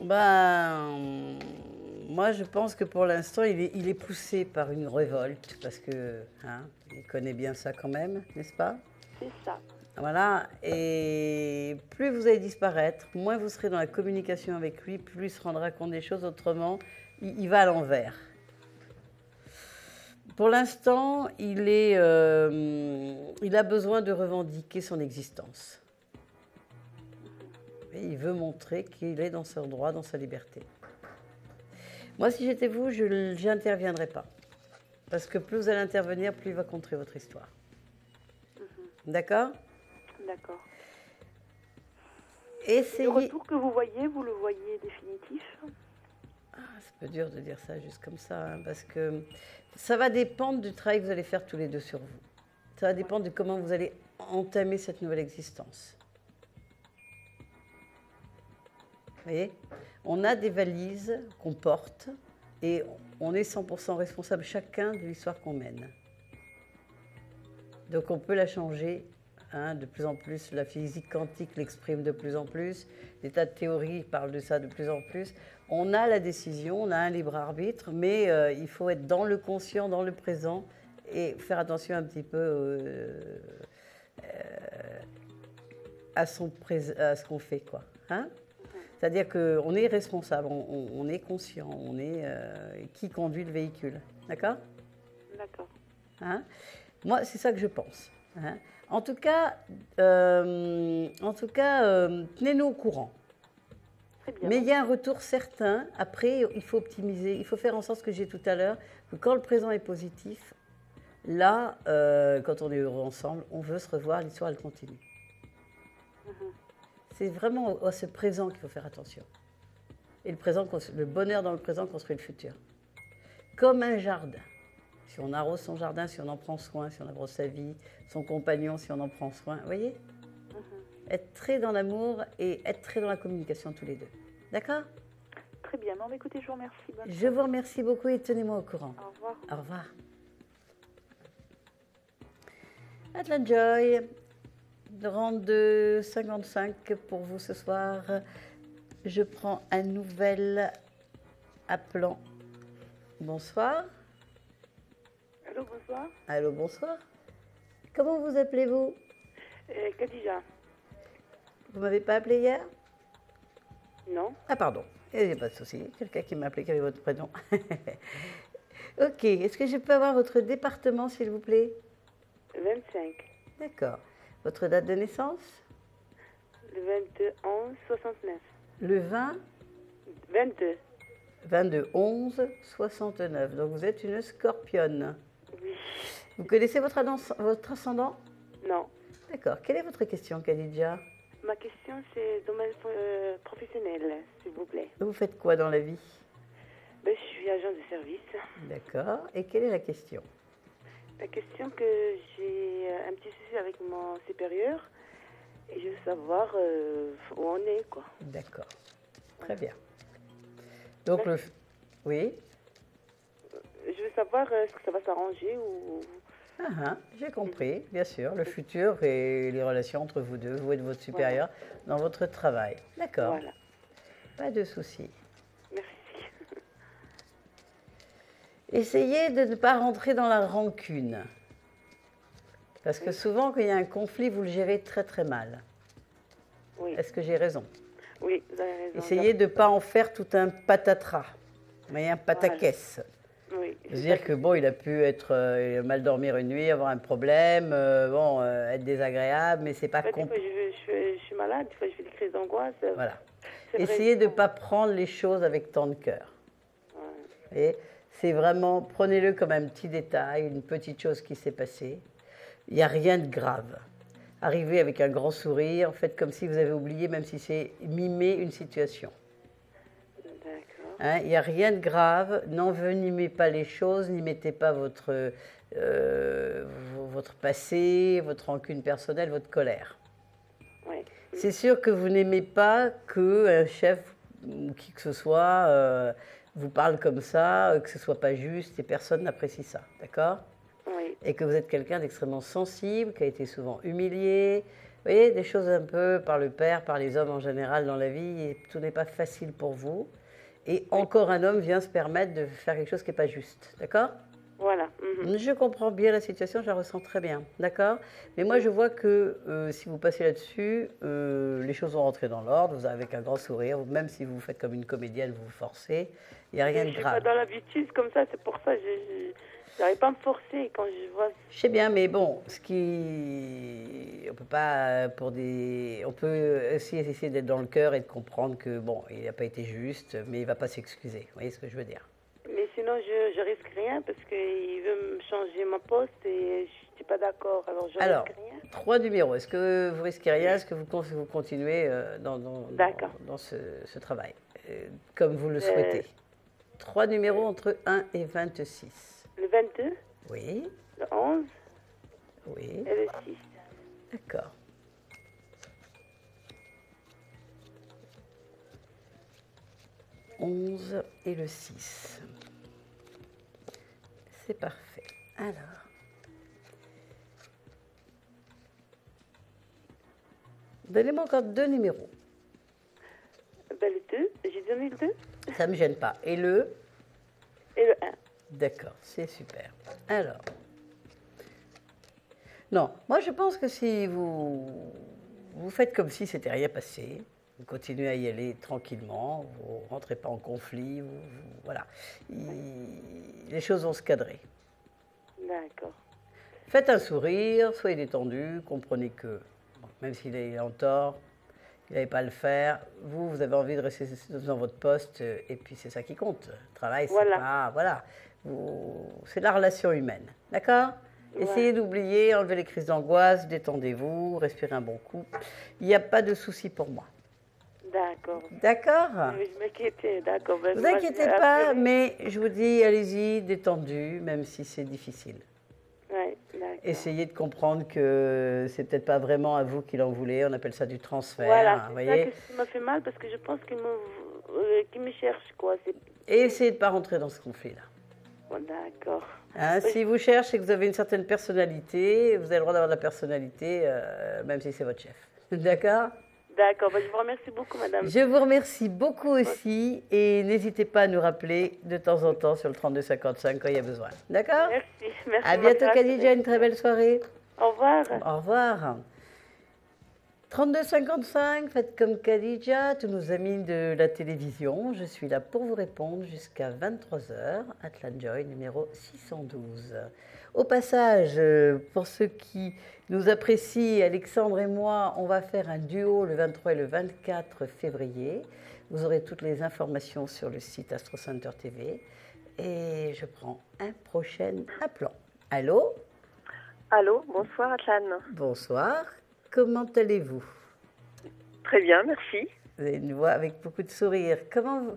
Ben, moi je pense que pour l'instant il est poussé par une révolte parce que il connaît bien ça quand même, n'est-ce pas? C'est ça. Voilà, et plus vous allez disparaître, moins vous serez dans la communication avec lui, plus il se rendra compte des choses, autrement il va à l'envers. Pour l'instant, il a besoin de revendiquer son existence. Et il veut montrer qu'il est dans son droit, dans sa liberté. Moi, si j'étais vous, je n'interviendrais pas. Parce que plus vous allez intervenir, plus il va contrer votre histoire. D'accord? D'accord. Essayez... Le retour que vous le voyez définitif? C'est un peu dur de dire ça juste comme ça, parce que ça va dépendre du travail que vous allez faire tous les deux sur vous. Ça va dépendre de comment vous allez entamer cette nouvelle existence. Vous voyez, on a des valises qu'on porte et on est 100% responsable chacun de l'histoire qu'on mène. Donc on peut la changer, de plus en plus. La physique quantique l'exprime de plus en plus. Les tas de théories parlent de ça de plus en plus. On a la décision, on a un libre arbitre, mais il faut être dans le conscient, dans le présent et faire attention un petit peu à ce qu'on fait, quoi. C'est-à-dire qu'on est responsable, on est conscient, on est qui conduit le véhicule. D'accord? D'accord. Moi, c'est ça que je pense. En tout cas, tenez-nous au courant. Très bien. Mais il y a un retour certain. Après, il faut optimiser, il faut faire en sorte, ce que j'ai tout à l'heure, que quand le présent est positif, là, quand on est heureux ensemble, on veut se revoir, l'histoire, elle continue. C'est vraiment à ce présent qu'il faut faire attention. Et le bonheur dans le présent construit le futur. Comme un jardin. Si on arrose son jardin, si on en prend soin, si on arrose sa vie, son compagnon, si on en prend soin, vous voyez? Être très dans l'amour et être très dans la communication tous les deux. D'accord? Très bien. Bon, écoutez, je vous remercie. Je vous remercie beaucoup et tenez-moi au courant. Au revoir. Au revoir. Atlan Joy, 32,55 pour vous ce soir. Je prends un nouvel appelant. Bonsoir. Allô, bonsoir. Allô, bonsoir. Comment vous appelez-vous? Khadija. Vous m'avez pas appelé hier? Non. Ah, pardon. Il n'y a pas de souci. Quelqu'un qui m'a appelé, qui avait votre prénom. Ok. Est-ce que je peux avoir votre département, s'il vous plaît? 25. D'accord. Votre date de naissance? Le 22-11-69. Le 20? 22. 22-11-69. Donc vous êtes une scorpionne. Oui. Vous connaissez votre ascendant? Non. D'accord. Quelle est votre question, Khadija? Ma question, c'est domaine professionnel, s'il vous plaît. Vous faites quoi dans la vie? Je suis agent de service. D'accord. Et quelle est la question? La question que j'ai un petit souci avec mon supérieur et je veux savoir où on est, quoi. D'accord. Très bien. Donc oui. Je veux savoir est-ce que ça va s'arranger ou... J'ai compris, bien sûr, le futur et les relations entre vous deux, vous et votre supérieur, dans votre travail. D'accord. Voilà. Pas de souci. Merci. Essayez de ne pas rentrer dans la rancune. Parce que souvent, quand il y a un conflit, vous le gérez très très mal. Oui. Est-ce que j'ai raison? Oui, vous avez raison. Essayez de ne pas en faire tout un patatras, mais un pataquès. Oui. C'est-à-dire que bon, il a pu être mal dormir une nuit, avoir un problème, être désagréable, mais c'est pas Des fois, je suis malade, des fois, je fais des crises d'angoisse. Voilà. C'est vrai. Essayez de ne pas prendre les choses avec tant de cœur. Ouais. Et c'est vraiment, prenez-le comme un petit détail, une petite chose qui s'est passée. Il n'y a rien de grave. Arrivez avec un grand sourire, faites comme si vous avez oublié, même si c'est mimer une situation. D'accord. Hein, il n'y a rien de grave, n'envenimez pas les choses, n'y mettez pas votre passé, votre rancune personnelle, votre colère. Oui. C'est sûr que vous n'aimez pas qu'un chef ou qui que ce soit vous parle comme ça, que ce ne soit pas juste et personne n'apprécie ça, d'accord? Oui. Et que vous êtes quelqu'un d'extrêmement sensible, qui a été souvent humilié. Vous voyez, des choses un peu par le père, par les hommes en général dans la vie, et tout n'est pas facile pour vous. Et encore un homme vient se permettre de faire quelque chose qui n'est pas juste, d'accord? Voilà. Je comprends bien la situation, je la ressens très bien, d'accord? Mais moi, je vois que si vous passez là-dessus, les choses vont rentrer dans l'ordre, vous avez avec un grand sourire, même si vous faites comme une comédienne, vous vous forcez, il n'y a rien de Je suis grave. pas dans l'habitude comme ça, c'est pour ça que je n'arrive pas à me forcer quand je vois. Je sais bien, mais bon, on peut pas on peut aussi essayer d'être dans le cœur et de comprendre que bon, il n'a pas été juste, mais il va pas s'excuser. Vous voyez ce que je veux dire? Mais sinon, je risque rien parce qu'il veut me changer mon poste et je suis pas d'accord. Alors, je risque rien. 3 numéros. Est-ce que vous risquez rien? Est-ce que vous continuez dans ce travail, comme vous le souhaitez? 3 numéros entre 1 et 26. Le 22? Oui. Le 11? Oui. Et le 6. D'accord. « 11 et le 6. C'est parfait. Alors. Donnez-moi encore 2 numéros. Ben, le 2. J'ai donné le 2. Ça ne me gêne pas. Et le? Et le 1. D'accord, c'est super. Alors. Non, moi je pense que si vous faites comme si c'était rien passé, vous continuez à y aller tranquillement, vous ne rentrez pas en conflit, voilà. Les choses vont se cadrer. D'accord. Faites un sourire, soyez détendu, comprenez que, bon, même s'il est en tort, il n'avait pas à le faire, vous avez envie de rester dans votre poste, et puis c'est ça qui compte. Le travail, c'est pas... Voilà. C'est la relation humaine, d'accord? Essayez d'oublier, enlevez les crises d'angoisse, détendez-vous, respirez un bon coup. Il n'y a pas de souci pour moi. D'accord. D'accord? Je m'inquiétais, d'accord. Ne vous inquiétez pas, mais je vous dis, allez-y, détendu, même si c'est difficile. Oui, d'accord. Essayez de comprendre que c'est peut-être pas vraiment à vous qu'il en voulait, on appelle ça du transfert. Voilà, c'est voyez? ça qui m'a fait mal parce que je pense qu'il me cherche, quoi. Et essayez de ne pas rentrer dans ce conflit-là. Bon, d'accord. Hein, si vous cherchez et que vous avez une certaine personnalité, vous avez le droit d'avoir de la personnalité, même si c'est votre chef. D'accord? D'accord, je vous remercie beaucoup, madame. Je vous remercie beaucoup aussi et n'hésitez pas à nous rappeler de temps en temps sur le 3255 quand il y a besoin. D'accord? Merci. À bientôt, Khadija, une très belle soirée. Au revoir. Au revoir. 3255, faites comme Khadija, tous nos amis de la télévision. Je suis là pour vous répondre jusqu'à 23h. Atlan Joy, numéro 612. Au passage, pour ceux qui nous apprécient, Alexandre et moi, on va faire un duo le 23 et le 24 février. Vous aurez toutes les informations sur le site Astro Center TV. Et je prends un prochain appelant. Allô? Allô, bonsoir Atlan. Bonsoir. Comment allez-vous? Très bien, merci. Vous avez une voix avec beaucoup de sourire.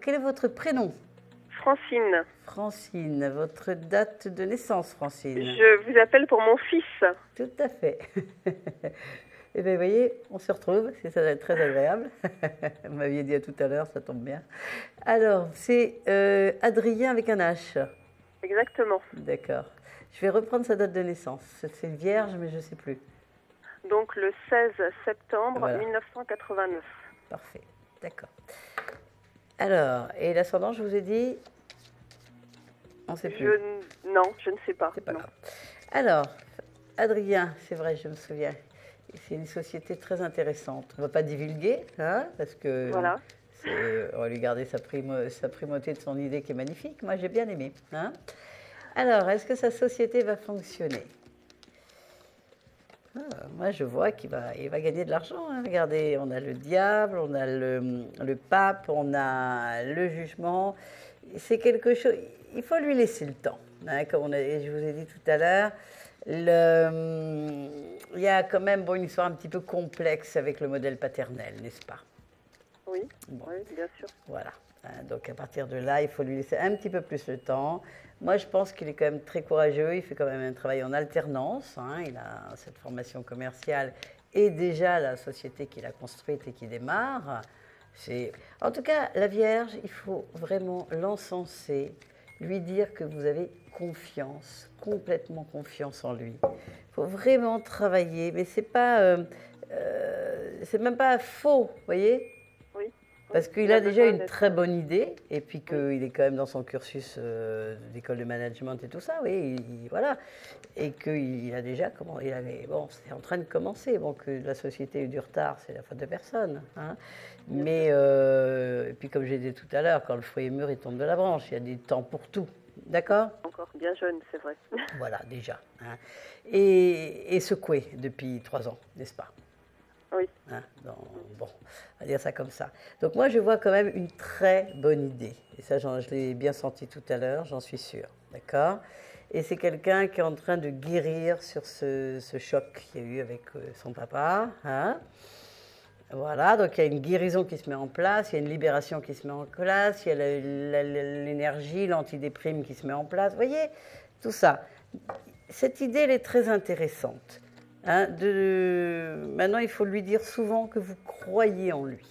Quel est votre prénom? Francine. Francine. Votre date de naissance, Francine? Je vous appelle pour mon fils. Tout à fait. Eh bien, vous voyez, on se retrouve, ça va être très agréable. Vous m'aviez dit à tout à l'heure, ça tombe bien. Alors, c'est Adrien avec un H. Exactement. D'accord. Je vais reprendre sa date de naissance. C'est vierge, mais je ne sais plus. Donc le 16 septembre voilà. 1989. Parfait, d'accord. Alors, et l'ascendant, je vous ai dit? On ne sait plus. Non, je ne sais pas. C'est pas grave. Alors, Adrien, c'est vrai, je me souviens. c'est une société très intéressante. On ne va pas divulguer, hein, parce que Voilà. on va lui garder sa primauté de son idée qui est magnifique. Moi, j'ai bien aimé. Hein. Alors, est-ce que sa société va fonctionner? Moi, je vois qu'il va gagner de l'argent. Hein. Regardez, on a le diable, on a le pape, on a le jugement. C'est quelque chose... Il faut lui laisser le temps. Hein, comme je vous ai dit tout à l'heure, il y a quand même une histoire un petit peu complexe avec le modèle paternel, n'est-ce pas? Oui, oui, bien sûr. Voilà. Donc à partir de là, il faut lui laisser un petit peu plus le temps. Moi, je pense qu'il est quand même très courageux. Il fait quand même un travail en alternance. Hein. Il a cette formation commerciale et déjà la société qu'il a construite et qui démarre. En tout cas, la Vierge, il faut vraiment l'encenser, lui dire que vous avez confiance, complètement confiance en lui. Il faut vraiment travailler, mais c'est même pas faux, vous voyez? Oui. Parce qu'il a déjà une très bonne idée, et puis qu'il est quand même dans son cursus d'école de management et tout ça, oui, voilà. Et qu'il a déjà c'est en train de commencer. Bon, que la société ait eu du retard, c'est la faute de personne. Hein. Mais, et puis comme j'ai dit tout à l'heure, quand le fruit est mûr, il tombe de la branche. Il y a des temps pour tout. D'accord? Encore bien jeune, c'est vrai. Voilà, déjà. Hein. Et secoué depuis 3 ans, n'est-ce pas? Oui. Hein, bon, on va dire ça comme ça. Donc moi, je vois quand même une très bonne idée. Et ça, je l'ai bien senti tout à l'heure, j'en suis sûre. D'accord? Et c'est quelqu'un qui est en train de guérir sur ce choc qu'il y a eu avec son papa. Hein? Voilà, donc il y a une guérison qui se met en place, il y a une libération qui se met en place, il y a l'énergie, l'antidéprime qui se met en place. Vous voyez, tout ça. Cette idée, elle est très intéressante. Hein, maintenant, il faut lui dire souvent que vous croyez en lui.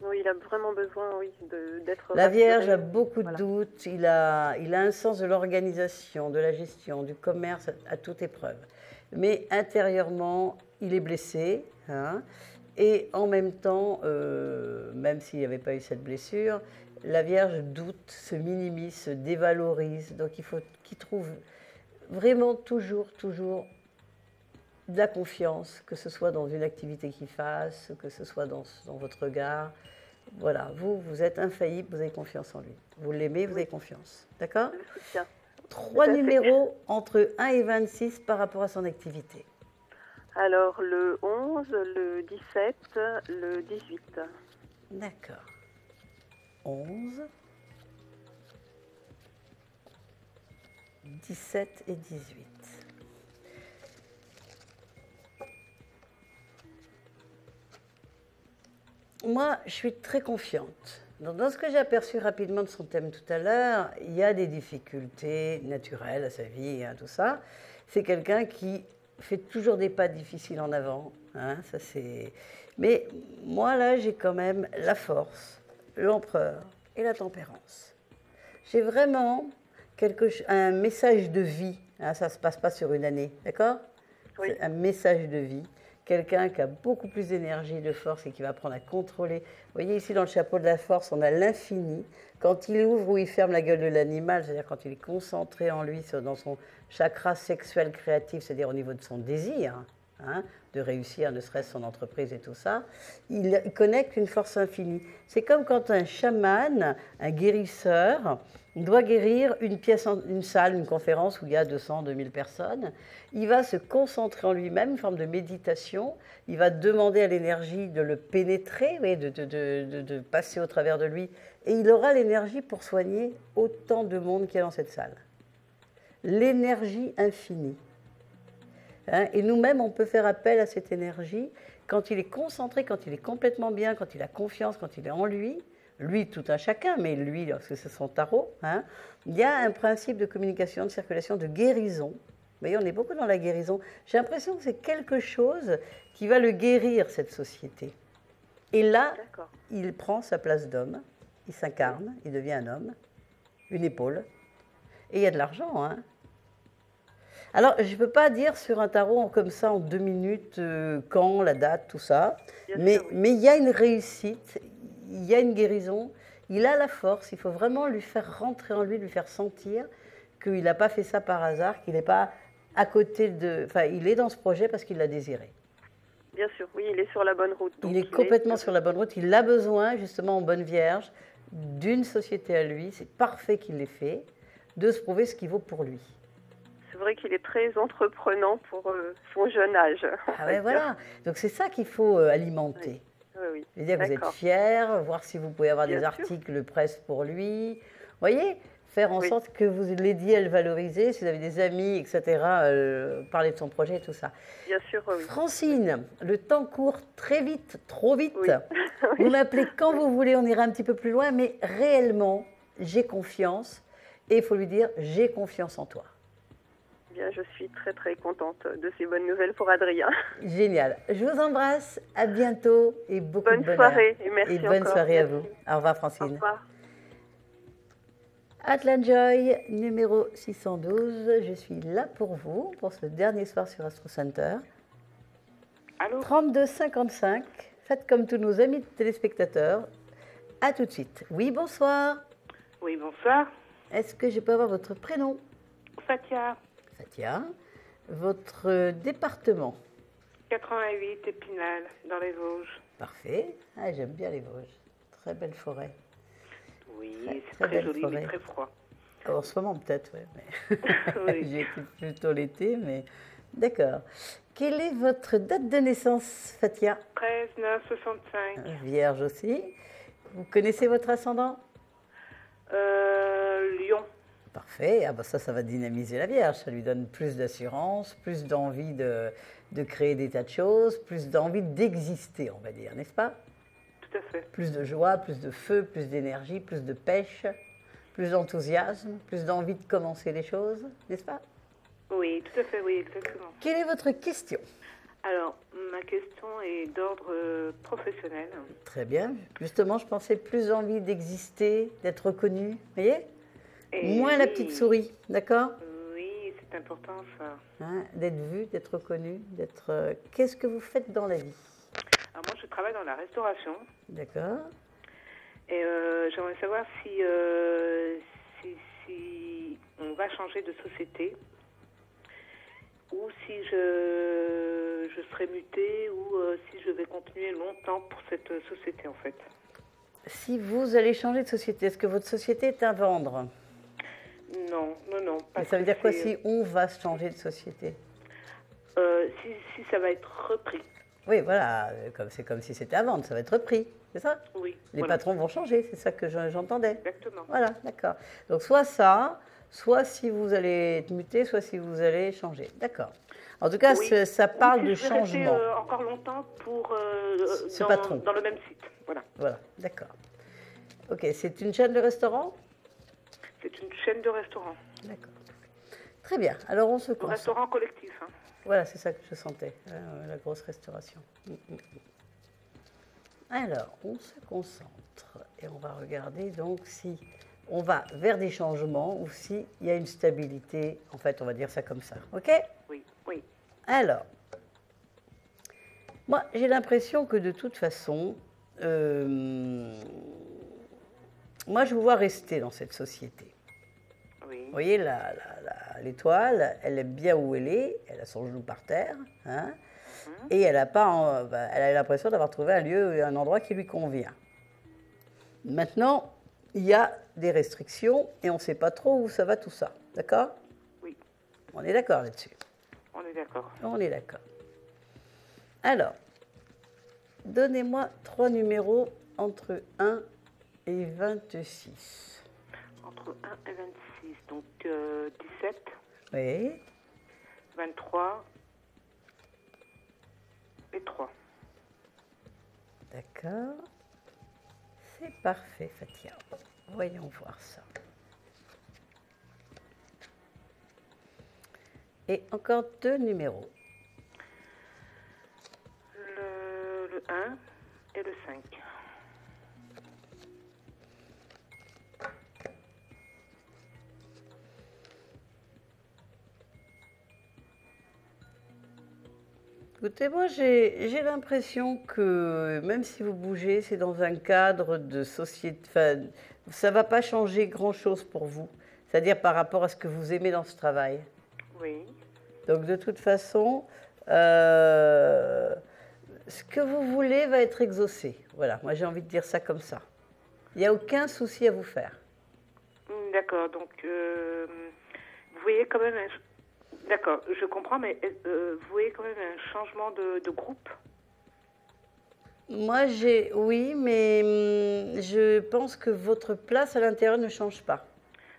Oui, il a vraiment besoin, oui, d'être... La Vierge a beaucoup de doutes, il a un sens de l'organisation, de la gestion, du commerce à toute épreuve. Mais intérieurement, il est blessé, hein, et en même temps, même s'il n'y avait pas eu cette blessure, la Vierge doute, se minimise, se dévalorise. Donc il faut qu'il trouve vraiment toujours de la confiance, que ce soit dans une activité qu'il fasse, que ce soit dans votre regard. Voilà, vous êtes infaillible, vous avez confiance en lui. Vous l'aimez, vous avez confiance. D'accord? 3 numéros entre 1 et 26 par rapport à son activité. Alors, le 11, le 17, le 18. D'accord. 11, 17 et 18. Moi, je suis très confiante. Donc, dans ce que j'ai aperçu rapidement de son thème tout à l'heure, il y a des difficultés naturelles à sa vie, hein, tout ça. C'est quelqu'un qui fait toujours des pas difficiles en avant. Hein, ça c'est... Mais moi, là, j'ai quand même la force, l'empereur et la tempérance. J'ai vraiment un message de vie. Hein, ça ne se passe pas sur une année, d'accord? Oui. C'est un message de vie. Quelqu'un qui a beaucoup plus d'énergie, de force et qui va apprendre à contrôler. Vous voyez ici dans le chapeau de la force, on a l'infini. Quand il ouvre ou il ferme la gueule de l'animal, c'est-à-dire quand il est concentré en lui, dans son chakra sexuel créatif, c'est-à-dire au niveau de son désir, hein, de réussir, ne serait-ce son entreprise et tout ça, il connecte une force infinie. C'est comme quand un chaman, un guérisseur, doit guérir une salle, une conférence où il y a 200, 2000 personnes. Il va se concentrer en lui-même, une forme de méditation. Il va demander à l'énergie de le pénétrer, oui, de passer au travers de lui. Et il aura l'énergie pour soigner autant de monde qu'il y a dans cette salle. L'énergie infinie. Hein, et nous-mêmes, on peut faire appel à cette énergie quand il est concentré, quand il est complètement bien, quand il a confiance, quand il est en lui. Lui, tout un chacun, mais lui, parce que c'est son tarot, hein, il y a un principe de communication, de circulation, de guérison. Vous voyez, on est beaucoup dans la guérison. J'ai l'impression que c'est quelque chose qui va le guérir, cette société. Et là, il prend sa place d'homme, il s'incarne, il devient un homme, une épaule, et il y a de l'argent. Hein. Alors, je ne peux pas dire sur un tarot comme ça en 2 minutes quand, la date, tout ça, mais il y a une réussite. Il y a une guérison, il a la force, il faut vraiment lui faire rentrer en lui, lui faire sentir qu'il n'a pas fait ça par hasard, qu'il n'est pas à côté de... Enfin, il est dans ce projet parce qu'il l'a désiré. Bien sûr, oui, il est sur la bonne route. Il est complètement sur la bonne route. Il a besoin, justement, en bonne vierge, d'une société à lui. C'est parfait qu'il l'ait fait, de se prouver ce qu'il vaut pour lui. C'est vrai qu'il est très entreprenant pour son jeune âge. Ah ouais, voilà. Donc c'est ça qu'il faut alimenter. Oui. C'est-à-dire que vous êtes fiers, voir si vous pouvez avoir des articles presse pour lui. Vous voyez, faire en sorte que vous l'aidiez à le valoriser. Si vous avez des amis, etc., parler de son projet et tout ça. Bien sûr, oui. Francine, le temps court très vite, trop vite. Oui. Vous m'appelez quand vous voulez, on ira un petit peu plus loin, mais réellement, j'ai confiance. Et il faut lui dire, j'ai confiance en toi. Bien, je suis très très contente de ces bonnes nouvelles pour Adrien. Génial. Je vous embrasse. À bientôt et beaucoup de bonheur. Bonne soirée et merci et bonne encore. soirée à Merci. vous. Au revoir Francine. Au revoir. Atlan Joy, numéro 612. Je suis là pour vous, pour ce dernier soir sur Astro Center. Allô ? 32 55. Faites comme tous nos amis téléspectateurs. À tout de suite. Oui, bonsoir. Oui, bonsoir. Est-ce que je peux avoir votre prénom ? Fatia, Fatia. Votre département ? 88, Épinal, dans les Vosges. Parfait. Ah, j'aime bien les Vosges. Très belle forêt. Oui, c'est très très belle joli, forêt. mais très froid. En ce moment, peut-être, oui. Mais... Oui. J'ai été plutôt l'été, mais... D'accord. Quelle est votre date de naissance, Fatia ? 13, 9, 65. Vierge aussi. Vous connaissez votre ascendant ? Lyon. Parfait. Ah bah ça va dynamiser la Vierge. Ça lui donne plus d'assurance, plus d'envie de créer des tas de choses, plus d'envie d'exister, on va dire, n'est-ce pas ? Tout à fait. Plus de joie, plus de feu, plus d'énergie, plus de pêche, plus d'enthousiasme, plus d'envie de commencer les choses, n'est-ce pas ? Oui, tout à fait, oui, exactement. Quelle est votre question ? Alors, ma question est d'ordre professionnel. Très bien. Justement, je pensais plus envie d'exister, d'être reconnu. Vous voyez ? Moins la petite souris, d'accord ? Oui, c'est important ça. Hein, d'être vu, d'être reconnu, d'être... Qu'est-ce que vous faites dans la vie ? Alors moi, je travaille dans la restauration. D'accord. Et j'aimerais savoir si on va changer de société ou si je serai mutée ou si je vais continuer longtemps pour cette société en fait. Si vous allez changer de société, est-ce que votre société est à vendre ? Non. Mais ça veut dire quoi si on va changer de société ? Si ça va être repris. Oui, voilà, c'est comme si c'était à vendre, ça va être repris, c'est ça ? Oui. Les patrons vont changer, c'est ça que j'entendais. Exactement. Voilà, d'accord. Donc soit ça, soit si vous allez être muté, soit si vous allez changer. D'accord. En tout cas, ça parle de changement. Je vais rester encore longtemps pour ce patron. Dans le même site. Voilà. Voilà, d'accord. Ok, c'est une chaîne de restaurants ? C'est une chaîne de restaurants. D'accord. Très bien. Alors on se Un concentre. restaurant collectif. Hein. Voilà, c'est ça que je sentais, la grosse restauration. Alors, on se concentre et on va regarder donc si on va vers des changements ou s'il y a une stabilité. En fait, on va dire ça comme ça. OK ? Oui. Alors, moi, j'ai l'impression que de toute façon, moi, je vous vois rester dans cette société. Oui. Vous voyez, l'étoile, elle est bien où elle est, elle a son genou par terre, hein, et elle a l'impression d'avoir trouvé un lieu, un endroit qui lui convient. Maintenant, il y a des restrictions et on ne sait pas trop où ça va tout ça, d'accord ? Oui. On est d'accord là-dessus ? On est d'accord. On est d'accord. Alors, donnez-moi 3 numéros entre 1 et 26. Entre 1 et 26, donc 17, Oui. 23 et 3. D'accord. C'est parfait, Fatia. Voyons voir ça. Et encore 2 numéros. Le 1 et le 5. Écoutez, moi, j'ai l'impression que même si vous bougez, c'est dans un cadre de société. Enfin, ça ne va pas changer grand-chose pour vous. C'est-à-dire par rapport à ce que vous aimez dans ce travail. Oui. Donc, de toute façon, ce que vous voulez va être exaucé. Voilà, moi j'ai envie de dire ça comme ça. Il n'y a aucun souci à vous faire. D'accord, donc vous voyez quand même... D'accord, je comprends, mais vous voyez quand même un changement de groupe? Moi, oui, mais je pense que votre place à l'intérieur ne change pas.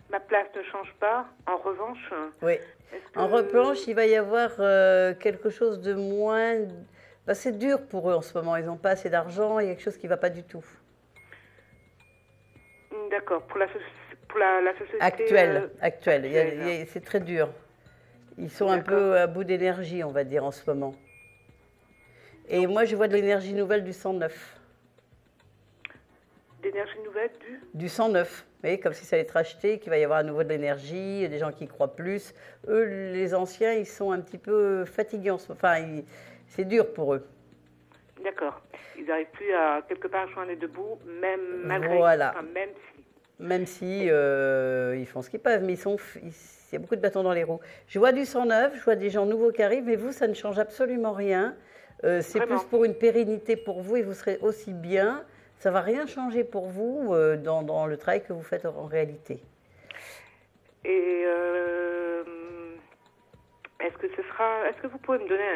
Ma place ne change pas. En revanche... Oui. En revanche, il va y avoir quelque chose de moins... Ben, c'est dur pour eux en ce moment. Ils n'ont pas assez d'argent. Il y a quelque chose qui ne va pas du tout. D'accord. Pour la société... Actuelle. C'est très dur. Ils sont un peu à bout d'énergie, on va dire, en ce moment. Et moi, je vois de l'énergie nouvelle du 109. D'énergie nouvelle du 109. Vous voyez, comme si ça allait être acheté, qu'il va y avoir à nouveau de l'énergie, des gens qui y croient plus. Eux, les anciens, ils sont un petit peu fatigués. Enfin, c'est dur pour eux. D'accord. Ils n'arrivent plus à, quelque part, joindre les deux bouts, même malgré... Voilà. Enfin, même si ils font ce qu'ils peuvent, mais il y a beaucoup de bâtons dans les roues. Je vois du 109, je vois des gens nouveaux qui arrivent, mais vous, ça ne change absolument rien. C'est plus pour une pérennité pour vous et vous serez aussi bien. Ça ne va rien changer pour vous dans le travail que vous faites en réalité. Et est-ce que vous pouvez me donner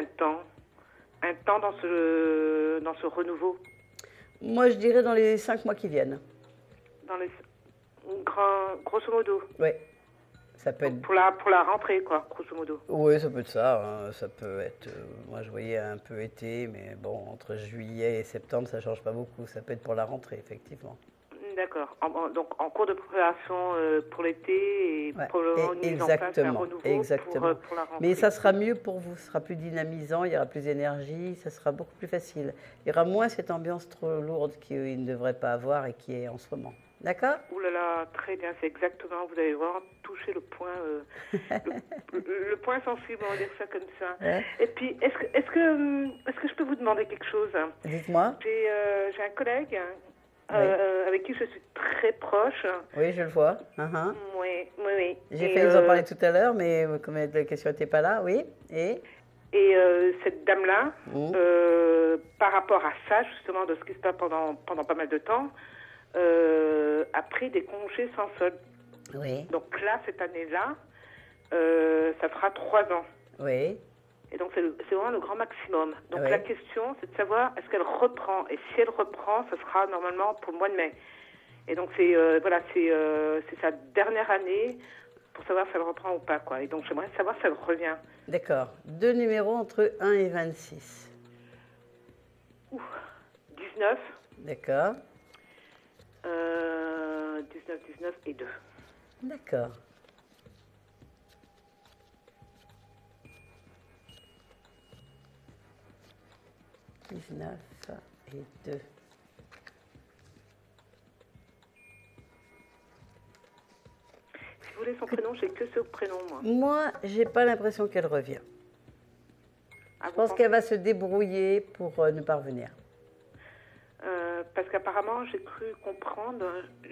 un temps dans ce renouveau? Moi, je dirais dans les 5 mois qui viennent. Grosso modo. Oui. Ça peut être... pour la rentrée, quoi, grosso modo. Oui, ça peut être ça. Hein. Ça peut être... moi, je voyais un peu été, mais bon, entre juillet et septembre, ça ne change pas beaucoup. Ça peut être pour la rentrée, effectivement. D'accord. Donc, en cours de préparation pour l'été et probablement une mise en place d'un renouveau pour la rentrée. Mais ça sera mieux pour vous. Ce sera plus dynamisant, il y aura plus d'énergie, ça sera beaucoup plus facile. Il y aura moins cette ambiance trop lourde qu'il ne devrait pas avoir et qui est en ce moment. D'accord? Ouh là là, très bien, c'est exactement, vous allez voir, toucher le point, le point sensible, on va dire ça comme ça. Ouais. Et puis, est-ce que je peux vous demander quelque chose? Dites-moi. J'ai un collègue avec qui je suis très proche. Oui, je le vois. Oui. J'ai failli vous en parler tout à l'heure, mais comme la question n'était pas là, oui. Et cette dame-là, par rapport à ça, justement, de ce qui se passe pendant pas mal de temps, a pris des congés sans solde. Oui. Donc là, cette année-là, ça fera 3 ans. Oui. Et donc, c'est vraiment le grand maximum. Donc la question, c'est de savoir, est-ce qu'elle reprend? Et si elle reprend, ce sera normalement pour le mois de mai. Et donc, c'est sa dernière année pour savoir si elle reprend ou pas, quoi. Et donc, j'aimerais savoir si elle revient. D'accord. 2 numéros entre 1 et 26. 19. D'accord. 19 et 2. D'accord. « 19 et 2. » Si vous voulez son prénom, j'ai que ce prénom, moi. Moi, j'ai pas l'impression qu'elle revient. Je pense qu'elle va se débrouiller pour ne pas revenir. Parce qu'apparemment, j'ai cru comprendre,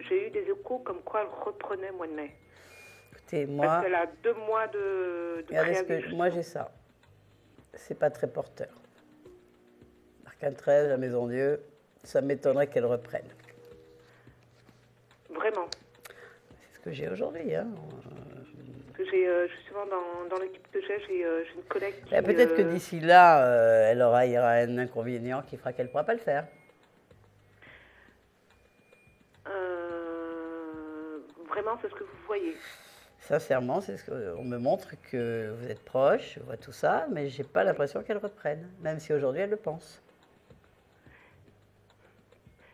j'ai eu des échos comme quoi elle reprenait au mois de mai. Écoutez, moi... Parce qu'elle a 2 mois de préavis. Moi, j'ai ça. C'est pas très porteur. Arcane 13, la Maison Dieu, ça m'étonnerait qu'elle reprenne. Vraiment? C'est ce que j'ai aujourd'hui, hein. Parce que j'ai, justement, dans l'équipe que j'ai une collègue qui... Peut-être que d'ici là, il y aura un inconvénient qui fera qu'elle ne pourra pas le faire. Vraiment, c'est ce que vous voyez? Sincèrement, c'est ce qu'on me montre que vous êtes proche, je vois tout ça, mais je n'ai pas l'impression qu'elle reprenne, même si aujourd'hui elle le pense.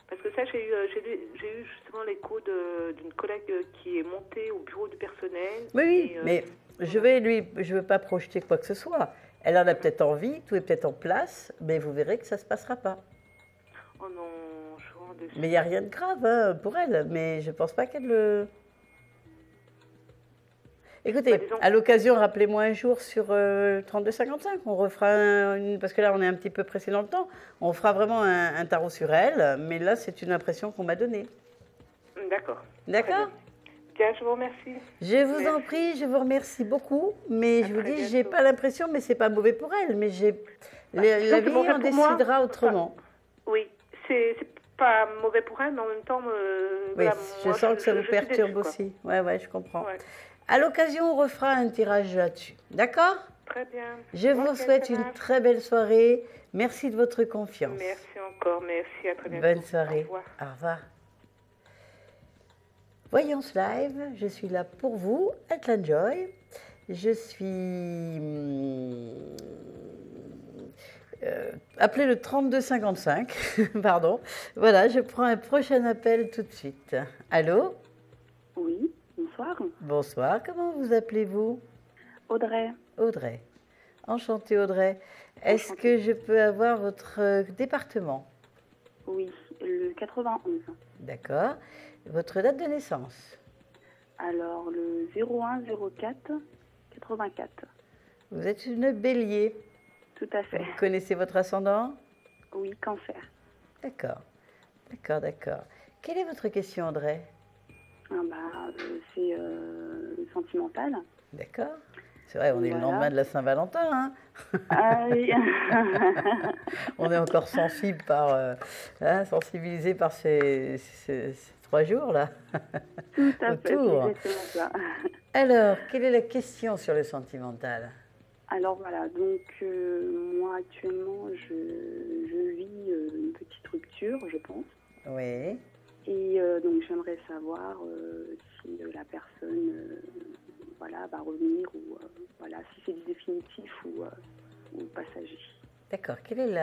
Parce que ça, j'ai eu justement l'écho d'une collègue qui est montée au bureau du personnel. Oui, mais je ne veux pas projeter quoi que ce soit. Elle en a peut-être envie, tout est peut-être en place, mais vous verrez que ça ne se passera pas. Oh non, je rends dessus. Mais il n'y a rien de grave hein, pour elle, mais je ne pense pas qu'elle le... Écoutez, à l'occasion, rappelez-moi un jour sur 3255, on refera parce que là on est un petit peu pressé dans le temps, on fera vraiment un tarot sur elle, mais là c'est une impression qu'on m'a donnée. D'accord. D'accord? Bien, je vous remercie. Je vous en prie, je vous remercie beaucoup, mais je vous dis, j'ai pas l'impression, mais c'est pas mauvais pour elle, mais La vie en décidera autrement. Oui, c'est pas mauvais pour elle, mais en même temps... oui, je sens que ça vous perturbe aussi. Oui, je comprends. Ouais. À l'occasion, on refera un tirage là-dessus. D'accord? Très bien. Je vous souhaite une très belle soirée. Merci de votre confiance. Merci encore, merci, à très bientôt. Bonne soirée. Au revoir. Au revoir. Voyance live, je suis là pour vous, Atlan Joy. Je suis... appelez le 3255, pardon. Voilà, je prends un prochain appel tout de suite. Allô? Oui, bonsoir. Bonsoir, comment vous appelez-vous? Audrey. Audrey. Enchantée Audrey. Est-ce que je peux avoir votre département? Oui, le 91. D'accord. Votre date de naissance? Alors, le 01 04 84. Vous êtes une bélier? Tout à fait. Vous connaissez votre ascendant? Oui, cancer. D'accord. D'accord. Quelle est votre question, Audrey? C'est sentimental. D'accord. C'est vrai, on est le lendemain de la Saint-Valentin. Hein. Ah oui. On est encore sensible sensibilisé par ces 3 jours-là. Tout à fait, c'est exactement ça. Alors, quelle est la question sur le sentimental? Alors voilà, donc moi actuellement, je vis une petite rupture, je pense. Oui. Et donc j'aimerais savoir si la personne va revenir ou si c'est du définitif ou passager. D'accord. Quel est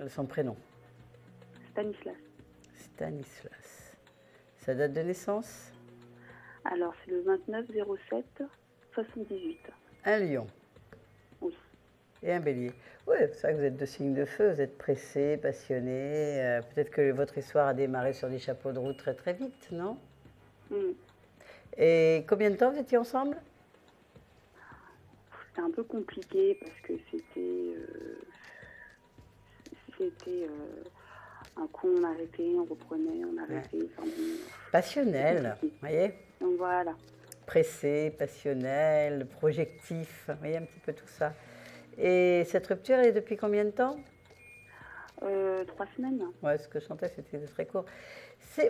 son prénom? Stanislas. Stanislas. Sa date de naissance? Alors c'est le 29/07/78. Un lion. Oui. Et un bélier. Oui, c'est vrai que vous êtes de signe de feu, vous êtes pressé, passionné. Peut-être que votre histoire a démarré sur des chapeaux de roue très très vite, non? Et combien de temps vous étiez ensemble? C'était un peu compliqué parce que c'était un coup on arrêtait, on reprenait, on arrêtait. Ouais. Passionnel, vous voyez? Donc voilà. Pressé, passionnel, projectif, vous voyez un petit peu tout ça. Et cette rupture, elle est depuis combien de temps? 3 semaines. Ouais, ce que je sentais, c'était très court.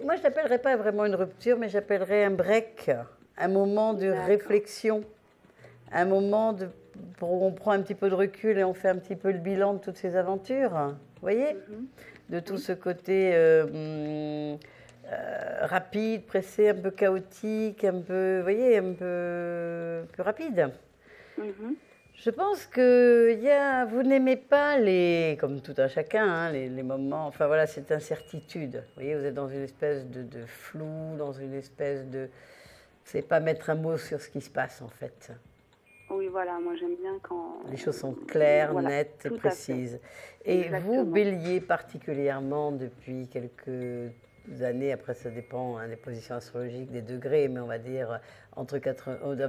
Moi, je ne l'appellerais pas vraiment une rupture, mais j'appellerais un break, un moment de réflexion, un moment où on prend un petit peu de recul et on fait un petit peu le bilan de toutes ces aventures, vous voyez? De tout ce côté rapide, pressé, un peu chaotique, un peu, vous voyez, un peu rapide. Je pense que vous n'aimez pas comme tout un chacun, les moments, enfin voilà, cette incertitude. Vous voyez, vous êtes dans une espèce de flou, dans une espèce de... C'est pas mettre un mot sur ce qui se passe en fait. Oui, voilà, moi j'aime bien quand... Les choses sont claires, nettes et précises. Et vous, Bélier particulièrement, depuis quelques années, après ça dépend des positions astrologiques, des degrés, mais on va dire à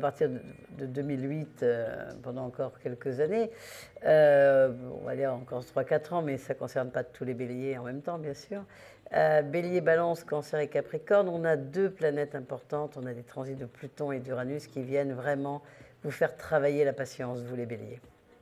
partir de 2008, pendant encore quelques années, on va dire encore 3-4 ans, mais ça ne concerne pas tous les béliers en même temps, bien sûr. Bélier, Balance, Cancer et Capricorne, on a 2 planètes importantes, on a des transits de Pluton et d'Uranus qui viennent vraiment vous faire travailler la patience, vous les béliers.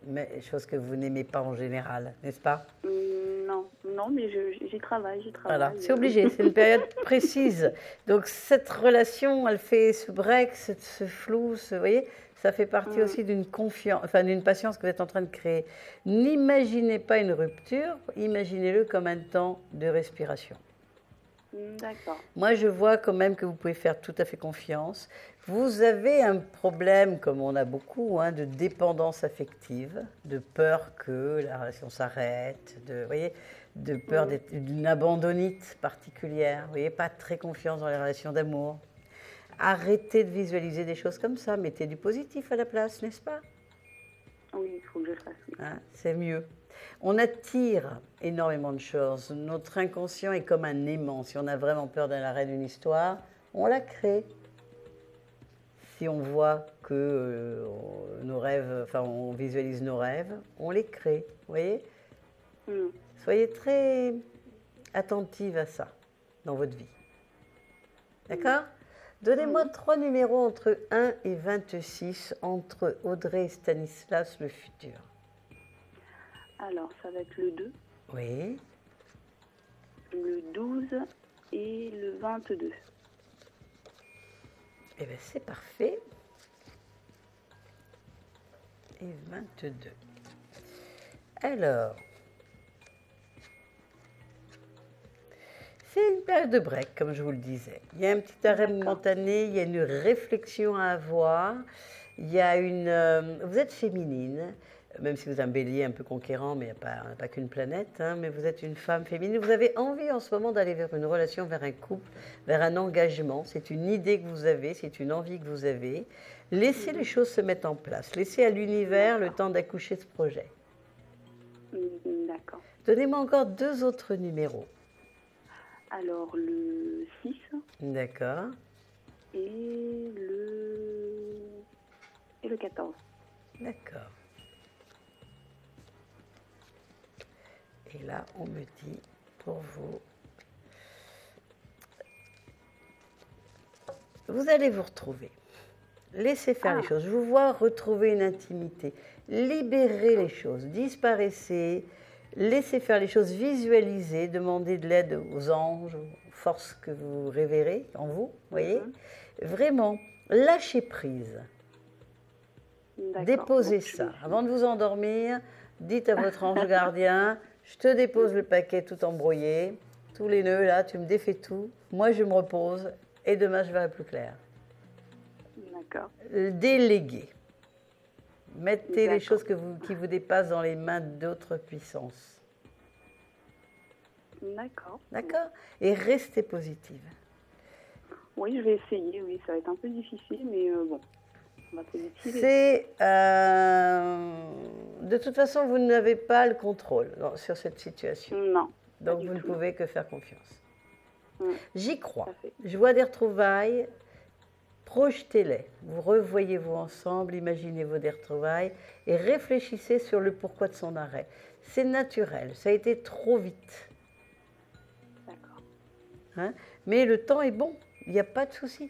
Mais chose que vous n'aimez pas en général, n'est-ce pas? Non, mais j'y travaille. Voilà, c'est obligé, c'est une période précise. Donc cette relation, elle fait ce break, ce flou, vous voyez, ça fait partie aussi d'une confiance, enfin d'une patience que vous êtes en train de créer. N'imaginez pas une rupture, imaginez-le comme un temps de respiration. D'accord. Moi, je vois quand même que vous pouvez faire tout à fait confiance. Vous avez un problème, comme on a beaucoup, de dépendance affective, de peur que la relation s'arrête, de peur d'une abandonnite particulière. Vous voyez, pas très confiance dans les relations d'amour. Arrêtez de visualiser des choses comme ça, mettez du positif à la place, n'est-ce pas? Oui, il faut que je le fasse. C'est mieux. On attire énormément de choses. Notre inconscient est comme un aimant. Si on a vraiment peur d'un arrêt d'une histoire, on la crée. Si on voit que nos rêves, on visualise nos rêves, on les crée. Vous voyez? Soyez très attentive à ça dans votre vie. D'accord? Donnez-moi 3 numéros entre 1 et 26 entre Audrey et Stanislas, le futur. Alors, ça va être le 2, Oui. le 12 et le 22. Eh bien, c'est parfait. Et 22. Alors, c'est une période de break, comme je vous le disais. Il y a un petit arrêt momentané, il y a une réflexion à avoir. Il y a une... vous êtes féminine, même si vous êtes un bélier un peu conquérant, mais il n'y a pas qu'une planète, hein, mais vous êtes une femme féminine. Vous avez envie en ce moment d'aller vers une relation, vers un couple, vers un engagement. C'est une idée que vous avez, c'est une envie que vous avez. Laissez les choses se mettre en place. Laissez à l'univers le temps d'accoucher de ce projet. D'accord. Donnez-moi encore 2 autres numéros. Alors, le 6 D'accord. et le 14. D'accord. Et là, on me dit, pour vous, vous allez vous retrouver. Laissez faire les choses. Je vous vois retrouver une intimité. Libérez les choses. Disparaissez. Laissez faire les choses. Visualisez. Demandez de l'aide aux anges, aux forces que vous révérez en vous. Voyez. Vraiment, lâchez prise. Déposez ça. Avant de vous endormir, dites à votre ange gardien, je te dépose le paquet tout embrouillé, tous les nœuds là, tu me défais tout. Moi, je me repose et demain, je verrai plus clair. D'accord. Déléguez. Mettez les choses qui vous dépassent dans les mains d'autres puissances. D'accord. D'accord. Et restez positive. Oui, je vais essayer. Oui, ça va être un peu difficile, mais bon, on va positiver. C'est... de toute façon, vous n'avez pas le contrôle sur cette situation. Non. Donc, vous ne pouvez que faire confiance. Mm. J'y crois. Je vois des retrouvailles. Projetez-les. Vous revoyez-vous ensemble, imaginez-vous des retrouvailles et réfléchissez sur le pourquoi de son arrêt. C'est naturel. Ça a été trop vite. D'accord. Hein? Mais le temps est bon. Il n'y a pas de souci.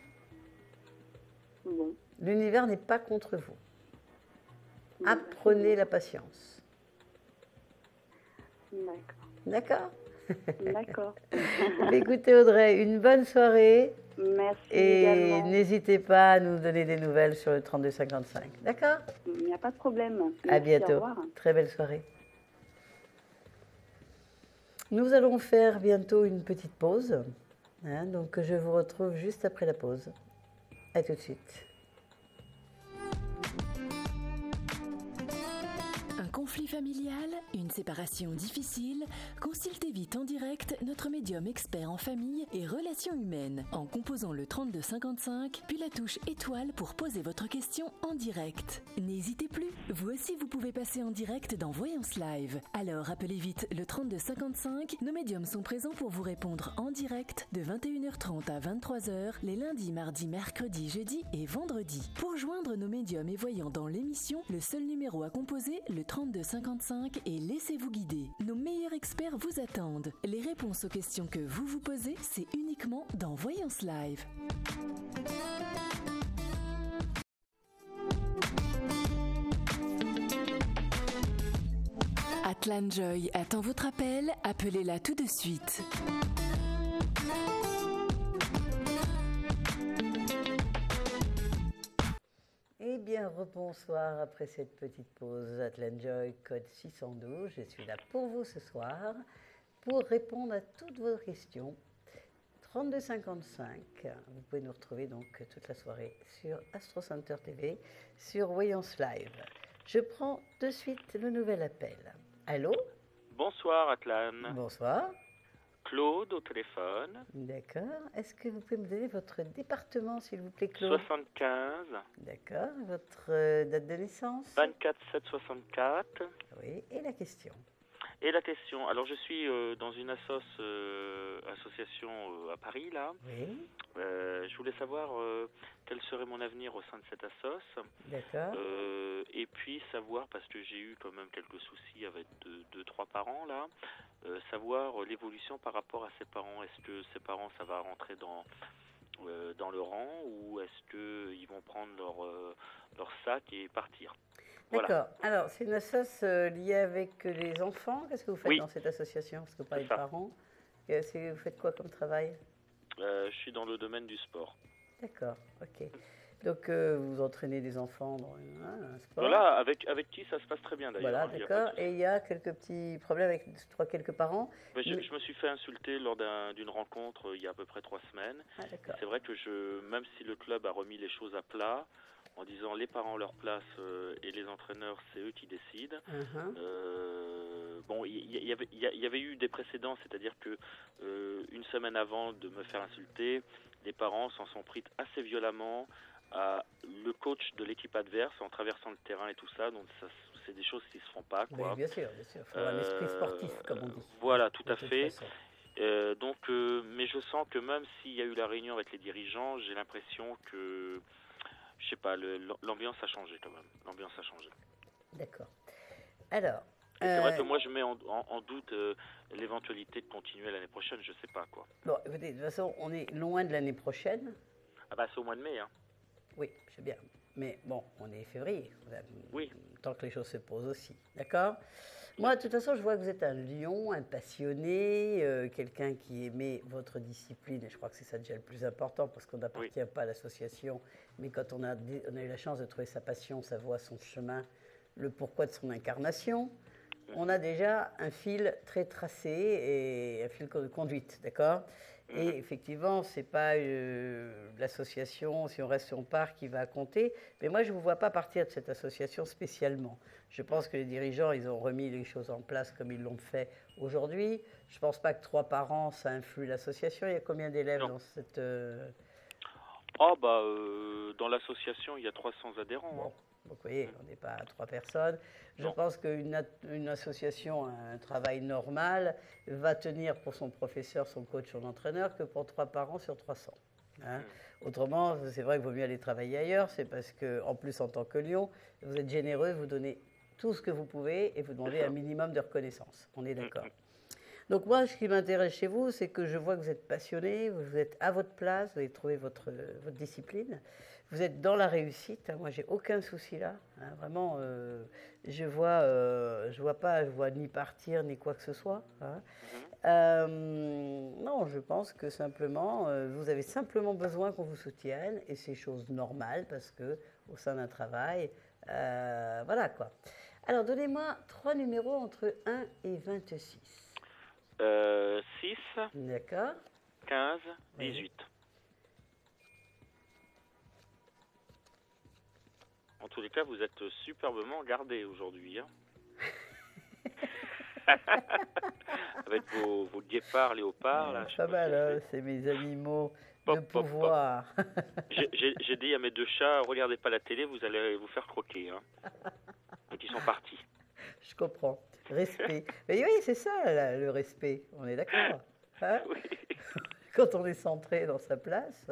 Bon. L'univers n'est pas contre vous. Apprenez la patience. D'accord. D'accord? D'accord. Écoutez Audrey, une bonne soirée. Merci et également. n'hésitez pas à nous donner des nouvelles sur le 3255. D'accord? Il n'y a pas de problème. À Merci, bientôt. Au revoir. Très belle soirée. Nous allons faire bientôt une petite pause. Hein, donc je vous retrouve juste après la pause. À tout de suite. Un conflit familial, une séparation difficile, consultez vite en direct notre médium expert en famille et relations humaines en composant le 3255 puis la touche étoile pour poser votre question en direct. N'hésitez plus, vous aussi vous pouvez passer en direct dans Voyance Live. Alors appelez vite le 3255, nos médiums sont présents pour vous répondre en direct de 21h30 à 23h les lundis, mardis, mercredis, jeudis et vendredis. Pour joindre nos médiums et voyants dans l'émission, le seul numéro à composer, le 3255 et laissez-vous guider. Nos meilleurs experts vous attendent. Les réponses aux questions que vous vous posez, c'est uniquement dans Voyance Live. Atlan Joy attend votre appel, appelez-la tout de suite. Eh bien, rebonsoir après cette petite pause. Atlan Joy, code 612. Je suis là pour vous ce soir pour répondre à toutes vos questions. 3255. Vous pouvez nous retrouver donc toute la soirée sur Astro Center TV, sur Voyance Live. Je prends de suite le nouvel appel. Allô? Bonsoir Atlan. Bonsoir. Claude au téléphone. D'accord. Est-ce que vous pouvez me donner votre département, s'il vous plaît, Claude? 75. D'accord. Votre date de naissance? 24/7/64. Oui. Et la question? Et la question, alors je suis dans une association à Paris, là. Oui. Je voulais savoir quel serait mon avenir au sein de cette assoce. D'accord. Et puis savoir, parce que j'ai eu quand même quelques soucis avec deux, trois parents, là, savoir l'évolution par rapport à ses parents. Est-ce que ses parents, ça va rentrer dans le rang ou est-ce qu'ils vont prendre leur sac et partir? D'accord. Voilà. Alors, c'est une association liée avec les enfants. Qu'est-ce que vous faites dans cette association? Parce que vous parlez de parents. Vous faites quoi comme travail? Je suis dans le domaine du sport. D'accord, ok. Donc, vous entraînez des enfants dans un sport. Voilà, avec qui ça se passe très bien d'ailleurs. Voilà, d'accord. Et il y a quelques petits problèmes avec quelques parents. Mais je me suis fait insulter lors d'une rencontre il y a à peu près 3 semaines. Ah, d'accord. C'est vrai que même si le club a remis les choses à plat, en disant les parents ont leur place et les entraîneurs, c'est eux qui décident. Bon, il y avait eu des précédents, c'est-à-dire que une semaine avant de me faire insulter, les parents s'en sont pris assez violemment à le coach de l'équipe adverse en traversant le terrain et tout ça. Donc c'est des choses qui se font pas, quoi. Oui, bien sûr, bien sûr. Il faut avoir un esprit sportif, comme on dit. Voilà, tout à fait. Mais je sens que même s'il y a eu la réunion avec les dirigeants, j'ai l'impression que, je sais pas, l'ambiance a changé quand même. L'ambiance a changé. D'accord. Alors. C'est vrai que moi je mets en doute l'éventualité de continuer l'année prochaine, je sais pas quoi. Bon, écoutez, de toute façon, on est loin de l'année prochaine. Ah bah c'est au mois de mai, hein. Oui, je sais bien. Mais bon, on est février. Oui. Tant que les choses se posent aussi. D'accord? Moi, de toute façon, je vois que vous êtes un lion, un passionné, quelqu'un qui aimait votre discipline. Et je crois que c'est ça déjà le plus important parce qu'on n'appartient pas à l'association. Mais quand on a eu la chance de trouver sa passion, sa voie, son chemin, le pourquoi de son incarnation, on a déjà un fil très tracé et un fil de conduite, d'accord? Et effectivement, ce n'est pas l'association, si on reste sur part, qui va compter. Mais moi, je ne vous vois pas partir de cette association spécialement. Je pense que les dirigeants, ils ont remis les choses en place comme ils l'ont fait aujourd'hui. Je ne pense pas que 3 par an, ça influe l'association. Il y a combien d'élèves dans cette... dans l'association, il y a 300 adhérents. Bon. Donc, vous voyez, on n'est pas à 3 personnes. Je pense qu'une association, un travail normal, va tenir pour son professeur, son coach, son entraîneur, que pour 3 parents sur 300. Hein. Autrement, c'est vrai qu'il vaut mieux aller travailler ailleurs. C'est parce que, en plus, en tant que lion, vous êtes généreux, vous donnez tout ce que vous pouvez et vous demandez un minimum de reconnaissance. On est d'accord. Donc moi, ce qui m'intéresse chez vous, c'est que je vois que vous êtes passionné, vous êtes à votre place, vous avez trouvé votre discipline. Vous êtes dans la réussite. Hein. Moi, j'ai aucun souci là. Hein. Vraiment, je vois ni partir ni quoi que ce soit. Hein. Non, je pense que simplement, vous avez simplement besoin qu'on vous soutienne et c'est chose normale parce que au sein d'un travail, voilà quoi. Alors, donnez-moi 3 numéros entre 1 et 26. 6. D'accord. 15, 18. Oui. En tous les cas, vous êtes superbement gardé aujourd'hui. Hein. Avec vos guépards, léopards. Là, pas mal, c'est mes animaux de pouvoir. J'ai dit à mes 2 chats, regardez pas la télé, vous allez vous faire croquer. Hein. Donc ils sont partis. Je comprends. Respect. Mais oui, c'est ça, là, le respect. On est d'accord. Hein? Oui. Quand on est centré dans sa place,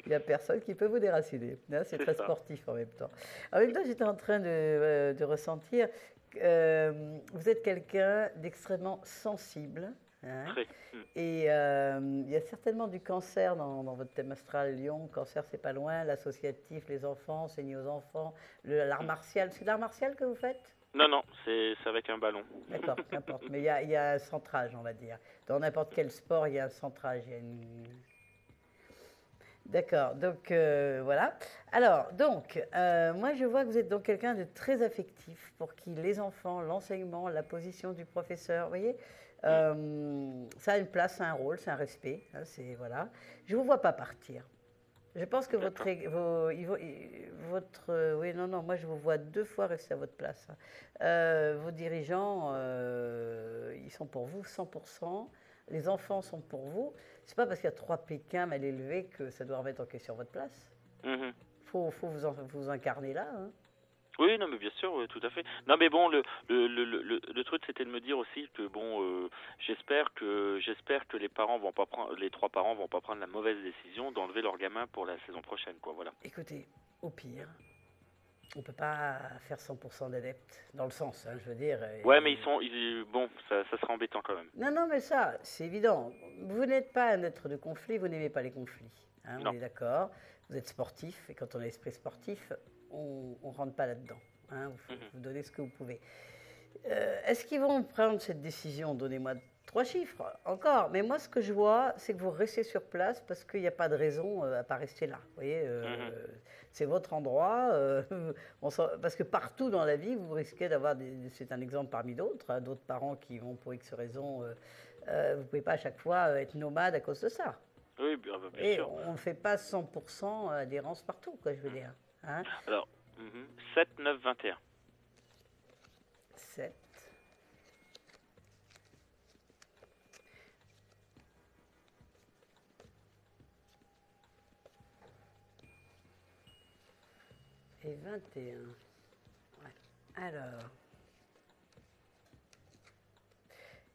il n'y a personne qui peut vous déraciner. Hein, c'est très sportif en même temps. En même temps, j'étais en train de ressentir vous êtes quelqu'un d'extrêmement sensible. Hein, et il y a certainement du cancer dans votre thème astral Lion. Cancer, c'est pas loin. L'associatif, les enfants, enseigner aux enfants. L'art martial. C'est l'art martial que vous faites? Non, c'est avec un ballon. D'accord, qu'importe. Mais il y a un centrage, on va dire. Dans n'importe quel sport, il y a un centrage. D'accord, donc voilà. Alors, donc, moi je vois que vous êtes donc quelqu'un de très affectif pour qui les enfants, l'enseignement, la position du professeur, vous voyez, ça a une place, c'est un rôle, c'est un respect. Hein, voilà. Je ne vous vois pas partir. Je pense que moi je vous vois 2 fois rester à votre place. Vos dirigeants, ils sont pour vous 100%. Les enfants sont pour vous. C'est pas parce qu'il y a 3 Pékins mal élevés que ça doit remettre en question votre place. Faut vous incarner là. Hein. Oui, non, mais bien sûr, oui, tout à fait. Non, mais bon, le truc, c'était de me dire aussi que bon, j'espère que les 3 parents vont pas prendre la mauvaise décision d'enlever leur gamin pour la saison prochaine, quoi. Voilà. Écoutez, au pire, on peut pas faire 100% d'adeptes dans le sens, hein, je veux dire. Ouais, mais ça sera embêtant quand même. Non, mais ça, c'est évident. Vous n'êtes pas un être de conflit, vous n'aimez pas les conflits. Hein, on est d'accord. Vous êtes sportif et quand on a l'esprit sportif, on ne rentre pas là-dedans. Hein, vous donnez ce que vous pouvez. Est-ce qu'ils vont prendre cette décision? Donnez-moi 3 chiffres, encore. Mais moi, ce que je vois, c'est que vous restez sur place parce qu'il n'y a pas de raison à ne pas rester là. Vous voyez, c'est votre endroit. Parce que partout dans la vie, vous risquez d'avoir, c'est un exemple parmi d'autres, hein, d'autres parents qui vont pour X raisons. Vous ne pouvez pas à chaque fois être nomade à cause de ça. Oui, bien Et sûr. on ne fait pas 100% adhérence partout, quoi, je veux dire. Hein. Alors, 7, 9, 21. 7. Et 21. Ouais. Alors.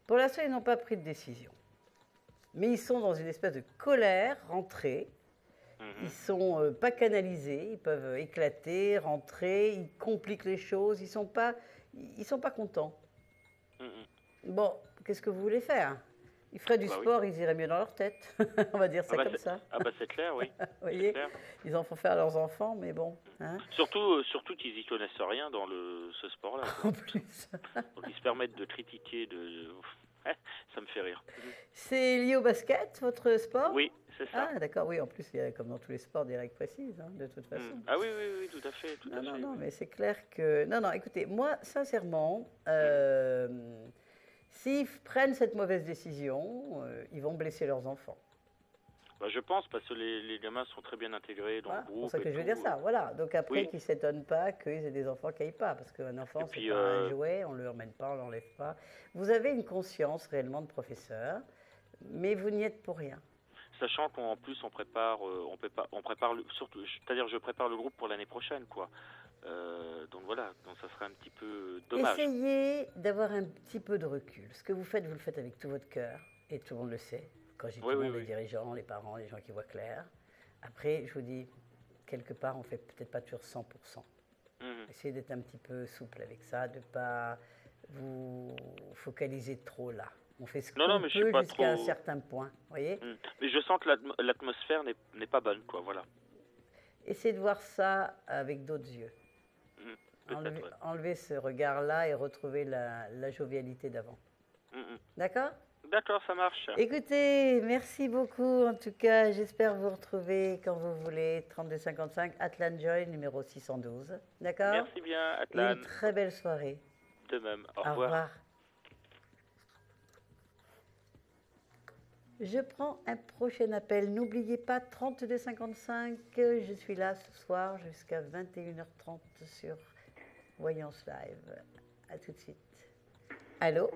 Pour l'instant, ils n'ont pas pris de décision. Mais ils sont dans une espèce de colère rentrée. Ils ne sont pas canalisés, ils peuvent éclater, rentrer, ils compliquent les choses, ils sont pas contents. Bon, qu'est-ce que vous voulez faire? Ils feraient du sport, ils iraient mieux dans leur tête. On va dire ça comme ça. Ah bah c'est clair, oui. Vous voyez, ils en font faire à leurs enfants, mais bon. Hein. Surtout qu'ils n'y connaissent rien dans ce sport-là. En plus. Donc ils se permettent de critiquer, ça me fait rire. C'est lié au basket, votre sport? Oui, c'est ça. Ah d'accord, oui, en plus, il y a, comme dans tous les sports, des règles précises, hein, de toute façon. Ah oui, tout à fait. Non, mais c'est clair que... Non, écoutez, moi, sincèrement, s'ils prennent cette mauvaise décision, ils vont blesser leurs enfants. Bah, je pense, parce que les gamins sont très bien intégrés dans le groupe. C'est pour ça que je veux dire ça, voilà. Donc après, qu'ils ne s'étonnent pas qu'ils aient des enfants qui n'aillent pas, parce qu'un enfant, c'est pas un jouet, on ne le remène pas, on ne l'enlève pas. Vous avez une conscience réellement de professeur, mais vous n'y êtes pour rien. Sachant qu'en plus, on prépare surtout, c'est-à-dire je prépare le groupe pour l'année prochaine, quoi. Donc voilà, donc ça serait un petit peu dommage. Essayez d'avoir un petit peu de recul. Ce que vous le faites avec tout votre cœur, et tout le monde le sait. Quand j'ai tout le monde, les dirigeants, les parents, les gens qui voient clair. Après, je vous dis, quelque part, on ne fait peut-être pas toujours 100%. Essayez d'être un petit peu souple avec ça, de ne pas vous focaliser trop là. On fait ce qu'on peut jusqu'à un certain point, voyez. Mais je sens que l'atmosphère n'est pas bonne, quoi, voilà. Essayez de voir ça avec d'autres yeux. Enlevez ce regard-là et retrouvez la jovialité d'avant. D'accord ? D'accord, ça marche. Écoutez, merci beaucoup. En tout cas, j'espère vous retrouver quand vous voulez. 3255, Atlan Joy, numéro 612. D'accord ? Merci bien, Atlan. Une très belle soirée. De même. Au revoir. Au revoir. Je prends un prochain appel. N'oubliez pas, 3255. Je suis là ce soir jusqu'à 21h30 sur Voyance Live. À tout de suite. Allô ?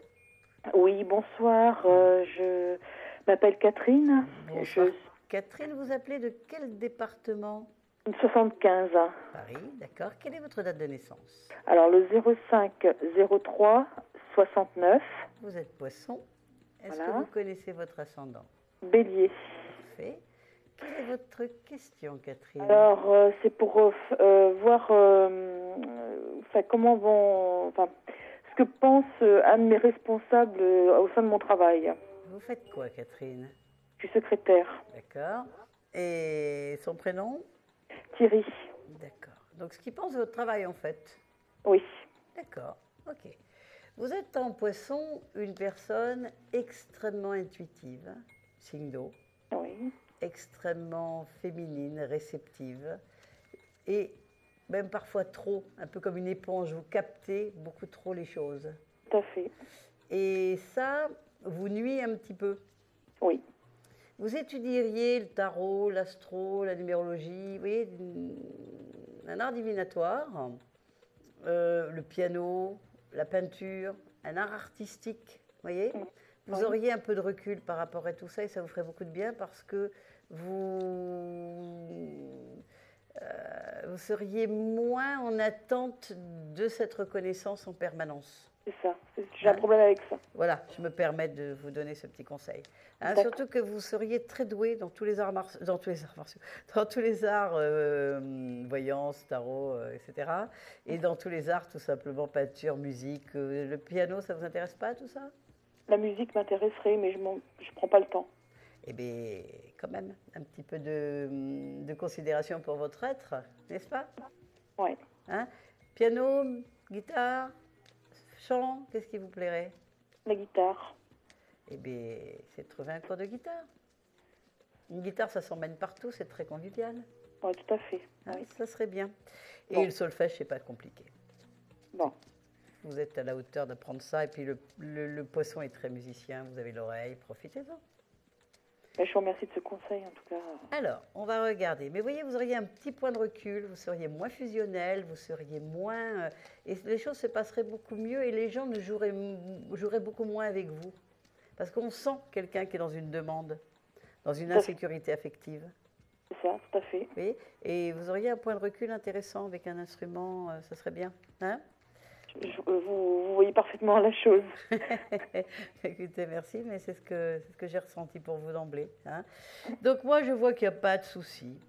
Oui, bonsoir. Je m'appelle Catherine. Bonsoir. Catherine, vous appelez de quel département ? 75. Paris, d'accord. Quelle est votre date de naissance ? Alors, le 05-03-69. Vous êtes Poisson. Est-ce que vous connaissez votre ascendant ? Bélier. Parfait. Quelle est votre question, Catherine ? Alors, c'est pour voir comment vont... ce que pense un de mes responsables au sein de mon travail. Vous faites quoi, Catherine ? Je suis secrétaire. D'accord. Et son prénom ? Thierry. D'accord. Donc, ce qu'il pense de votre travail, en fait ? Oui. D'accord. Ok. Vous êtes en Poisson une personne extrêmement intuitive, signe d'eau. Oui. Extrêmement féminine, réceptive. Et même parfois trop, un peu comme une éponge, vous captez beaucoup trop les choses. Tout à fait. Et ça vous nuit un petit peu. Oui. Vous étudieriez le tarot, l'astro, la numérologie, vous voyez, un art divinatoire, le piano, la peinture, un art artistique, vous voyez. Vous auriez un peu de recul par rapport à tout ça et ça vous ferait beaucoup de bien parce que vous seriez moins en attente de cette reconnaissance en permanence. C'est ça, j'ai un problème avec ça. Voilà, je me permets de vous donner ce petit conseil. Surtout que vous seriez très doué dans tous les arts martiaux, dans tous les arts, voyance, tarot, etc. Et dans tous les arts, tout simplement, peinture, musique. Le piano, ça ne vous intéresse pas, tout ça ? La musique m'intéresserait, mais je ne prends pas le temps. Eh bien, quand même, un petit peu de considération pour votre être, n'est-ce pas ? Oui. Piano, guitare, chant, qu'est-ce qui vous plairait? La guitare. Eh bien, c'est de trouver un cours de guitare. Une guitare, ça s'emmène partout, c'est très convivial. Oui, tout à fait. Ah, oui. Ça serait bien. Et bon. le solfège, c'est pas compliqué. Bon. Vous êtes à la hauteur d'apprendre ça. Et puis le poisson est très musicien, vous avez l'oreille, profitez-en. Je vous remercie de ce conseil, en tout cas. Alors, on va regarder. Mais vous voyez, vous auriez un petit point de recul, vous seriez moins fusionnel, vous seriez moins... et les choses se passeraient beaucoup mieux et les gens joueraient beaucoup moins avec vous. Parce qu'on sent quelqu'un qui est dans une demande, dans une insécurité affective. C'est ça, tout à fait. Oui, et vous auriez un point de recul intéressant avec un instrument, ça serait bien. Hein? Vous voyez parfaitement la chose. Écoutez, merci, mais c'est ce que j'ai ressenti pour vous d'emblée. Hein. Donc moi, je vois qu'il n'y a pas de souci.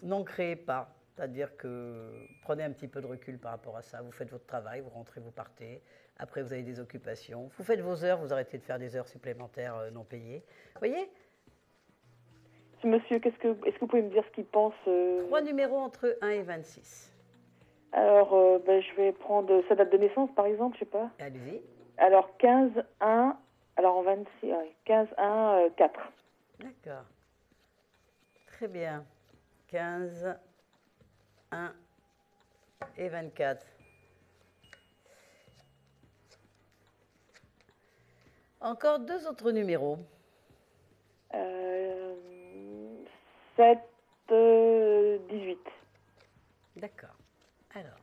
N'en créez pas. C'est-à-dire que prenez un petit peu de recul par rapport à ça. Vous faites votre travail, vous rentrez, vous partez. Après, vous avez des occupations. Vous faites vos heures, vous arrêtez de faire des heures supplémentaires non payées. Vous voyez? Monsieur, est-ce que vous pouvez me dire ce qu'il pense 3 numéros entre 1 et 26. Alors, je vais prendre sa date de naissance, par exemple, je sais pas. Allez-y. Alors, 15-1, alors en 26, 15-1-4. D'accord. Très bien. 15, 1 et 24. Encore 2 autres numéros. 7, 18. D'accord. Alors.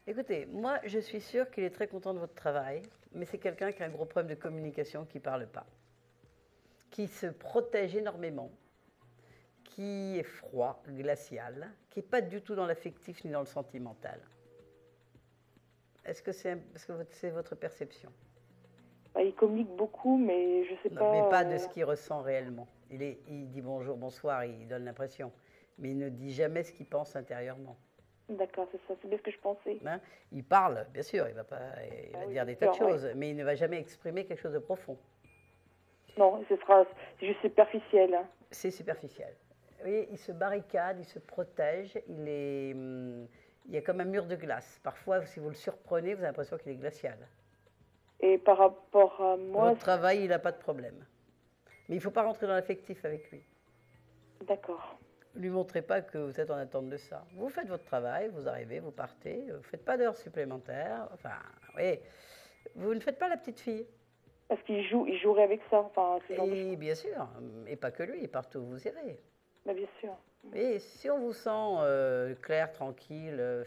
Écoutez, moi, je suis sûre qu'il est très content de votre travail, mais c'est quelqu'un qui a un gros problème de communication, qui ne parle pas, qui se protège énormément, qui est froid, glacial, qui n'est pas du tout dans l'affectif ni dans le sentimental. Est-ce que c'est votre perception? Il communique beaucoup, mais je ne sais pas... Mais pas de ce qu'il ressent réellement. Il dit bonjour, bonsoir, il donne l'impression, mais il ne dit jamais ce qu'il pense intérieurement. D'accord, c'est ça, c'est bien ce que je pensais. Hein? Il parle, bien sûr, il va dire des tas de choses, mais il ne va jamais exprimer quelque chose de profond. Non, c'est juste superficiel. Hein. C'est superficiel. Vous voyez, il se barricade, il se protège, il y a comme un mur de glace. Parfois, si vous le surprenez, vous avez l'impression qu'il est glacial. Et par rapport à moi... Votre travail, il n'a pas de problème. Mais il ne faut pas rentrer dans l'affectif avec lui. D'accord. Ne lui montrez pas que vous êtes en attente de ça. Vous faites votre travail, vous arrivez, vous partez, vous ne faites pas d'heures supplémentaires. Enfin, oui, vous ne faites pas la petite fille. Parce qu'il jouerait avec ça. Enfin, et bien sûr, et pas que lui, partout où vous irez. Mais bien sûr. Et si on vous sent clair, tranquille,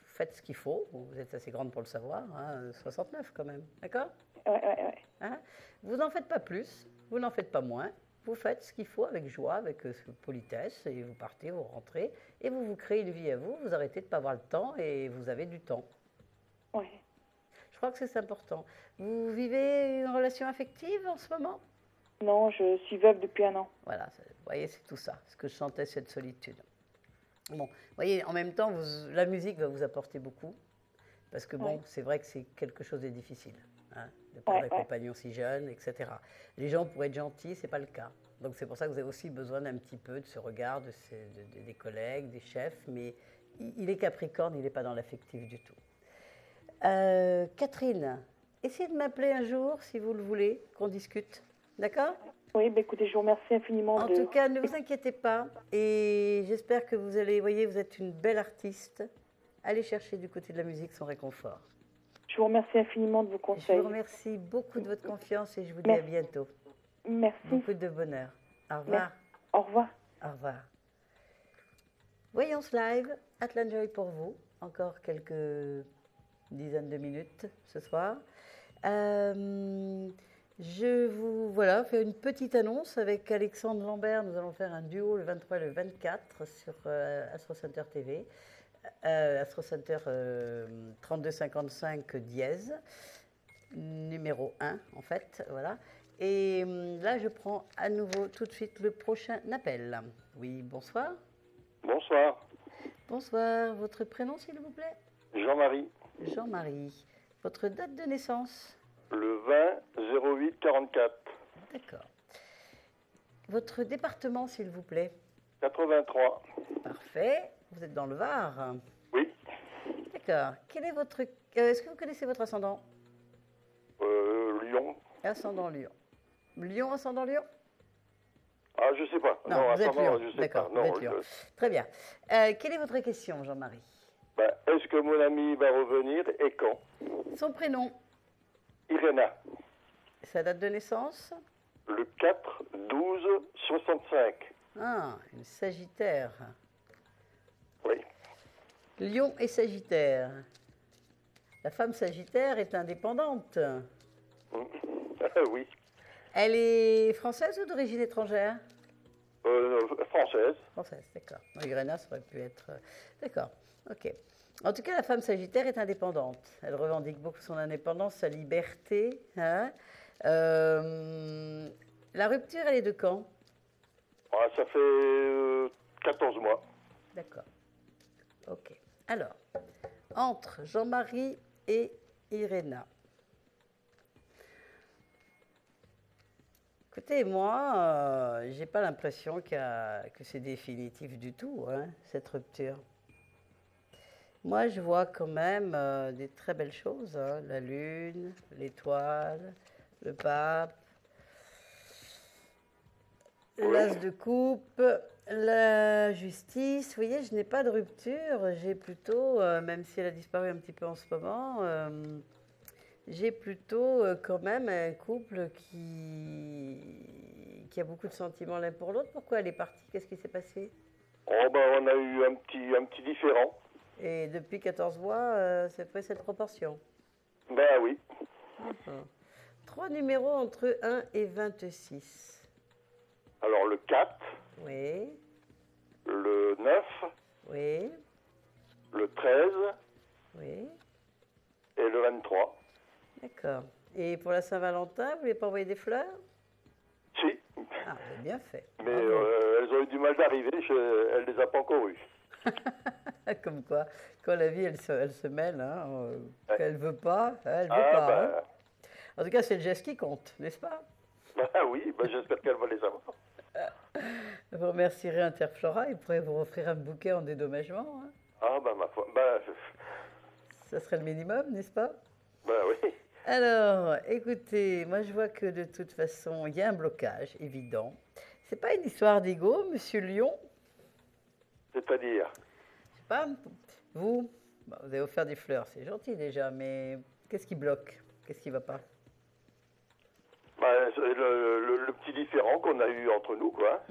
faites ce qu'il faut. Vous êtes assez grande pour le savoir, hein, 69 quand même, d'accord? Ouais. Hein? Vous n'en faites pas plus, vous n'en faites pas moins. Vous faites ce qu'il faut avec joie, avec politesse, et vous partez, vous rentrez, et vous créez une vie à vous, vous arrêtez de ne pas avoir le temps, et vous avez du temps. Oui. Je crois que c'est important. Vous vivez une relation affective en ce moment? Non, je suis veuve depuis 1 an. Voilà, vous voyez, c'est tout ça, ce que je sentais, cette solitude. Bon, vous voyez, en même temps, la musique va vous apporter beaucoup, parce que bon, c'est vrai que c'est quelque chose de difficile. Hein, de perdre un compagnon si jeune, etc. Les gens pourraient être gentils, ce n'est pas le cas. Donc c'est pour ça que vous avez aussi besoin d'un petit peu de ce regard des collègues, des chefs, mais il est capricorne, il n'est pas dans l'affectif du tout. Catherine, essayez de m'appeler un jour, si vous le voulez, qu'on discute, d'accord? Oui, écoutez, je vous remercie infiniment. En tout cas, ne vous inquiétez pas, et j'espère que vous allez, voyez, vous êtes une belle artiste, allez chercher du côté de la musique son réconfort. Je vous remercie infiniment de vos conseils. Je vous remercie beaucoup de votre confiance et je vous dis à bientôt. Merci. Beaucoup de bonheur. Au revoir. Au revoir. Au revoir. Voyance live, Atlanjoy pour vous. Encore quelques dizaines de minutes ce soir. Je vous fais une petite annonce avec Alexandre Lambert. Nous allons faire un duo le 23 et le 24 sur Astro Center TV. Astro Center 3255 dièse, numéro 1 en fait, voilà. Et là, je prends à nouveau tout de suite le prochain appel. Oui, bonsoir. Bonsoir. Bonsoir, votre prénom s'il vous plaît? Jean-Marie. Jean-Marie. Votre date de naissance? Le 20-08-44. D'accord. Votre département, s'il vous plaît. 83. Parfait. Vous êtes dans le Var. Oui. D'accord. Quel est votre... Est-ce que vous connaissez votre ascendant? Lion. Ascendant Lion. Lion, ascendant Lion? Ah, je sais pas. Non, vous êtes Lion. Je sais D'accord, pas. vous êtes Lion. Très bien. Quelle est votre question, Jean-Marie? Est-ce que mon ami va revenir et quand? Son prénom? Irena. Sa date de naissance? Le 4-12-65. Ah, une Sagittaire. Oui. Lion et Sagittaire. La femme Sagittaire est indépendante. Oui. Elle est française ou d'origine étrangère? Française. Française, d'accord. Irena, ça aurait pu être... D'accord, ok. En tout cas, la femme Sagittaire est indépendante. Elle revendique beaucoup son indépendance, sa liberté. Hein. La rupture, elle est de quand? Ça fait 14 mois. D'accord. Ok. Alors, entre Jean-Marie et Irena. Écoutez, moi, j'ai pas l'impression que c'est définitif du tout, hein, cette rupture. Moi, je vois quand même des très belles choses, hein, la lune, l'étoile, le pape, l'as de coupe, la justice. Vous voyez, je n'ai pas de rupture, j'ai plutôt, même si elle a disparu un petit peu en ce moment, j'ai plutôt quand même un couple qui a beaucoup de sentiments l'un pour l'autre. Pourquoi elle est partie? Qu'est-ce qui s'est passé? On a eu un petit différend. Et depuis 14 mois, c'est pris cette proportion? Oui. 3 numéros entre 1 et 26. Alors le 4. Oui. Le 9. Oui. Le 13. Oui. Et le 23. D'accord. Et pour la Saint-Valentin, vous voulez pas envoyer des fleurs? Si. Ah, vous avez bien fait. Mais elles ont eu du mal d'arriver, elle les a pas encore eues. Comme quoi, quand la vie, elle se mêle, hein, qu'elle veut pas, elle veut Ah, pas. Hein. En tout cas, c'est le geste qui compte, n'est-ce pas? Oui, j'espère qu'elle va les avoir. Vous remercierez Interflora, ils pourraient vous offrir un bouquet en dédommagement. Hein. Ah, ma foi. Ça serait le minimum, n'est-ce pas? Oui. Alors, écoutez, moi je vois que de toute façon, il y a un blocage évident. C'est pas une histoire d'ego, Monsieur Lion? C'est-à-dire? Je sais pas, vous avez offert des fleurs, c'est gentil déjà, mais qu'est-ce qui bloque? Qu'est-ce qui va pas? Le petit différend qu'on a eu entre nous, quoi.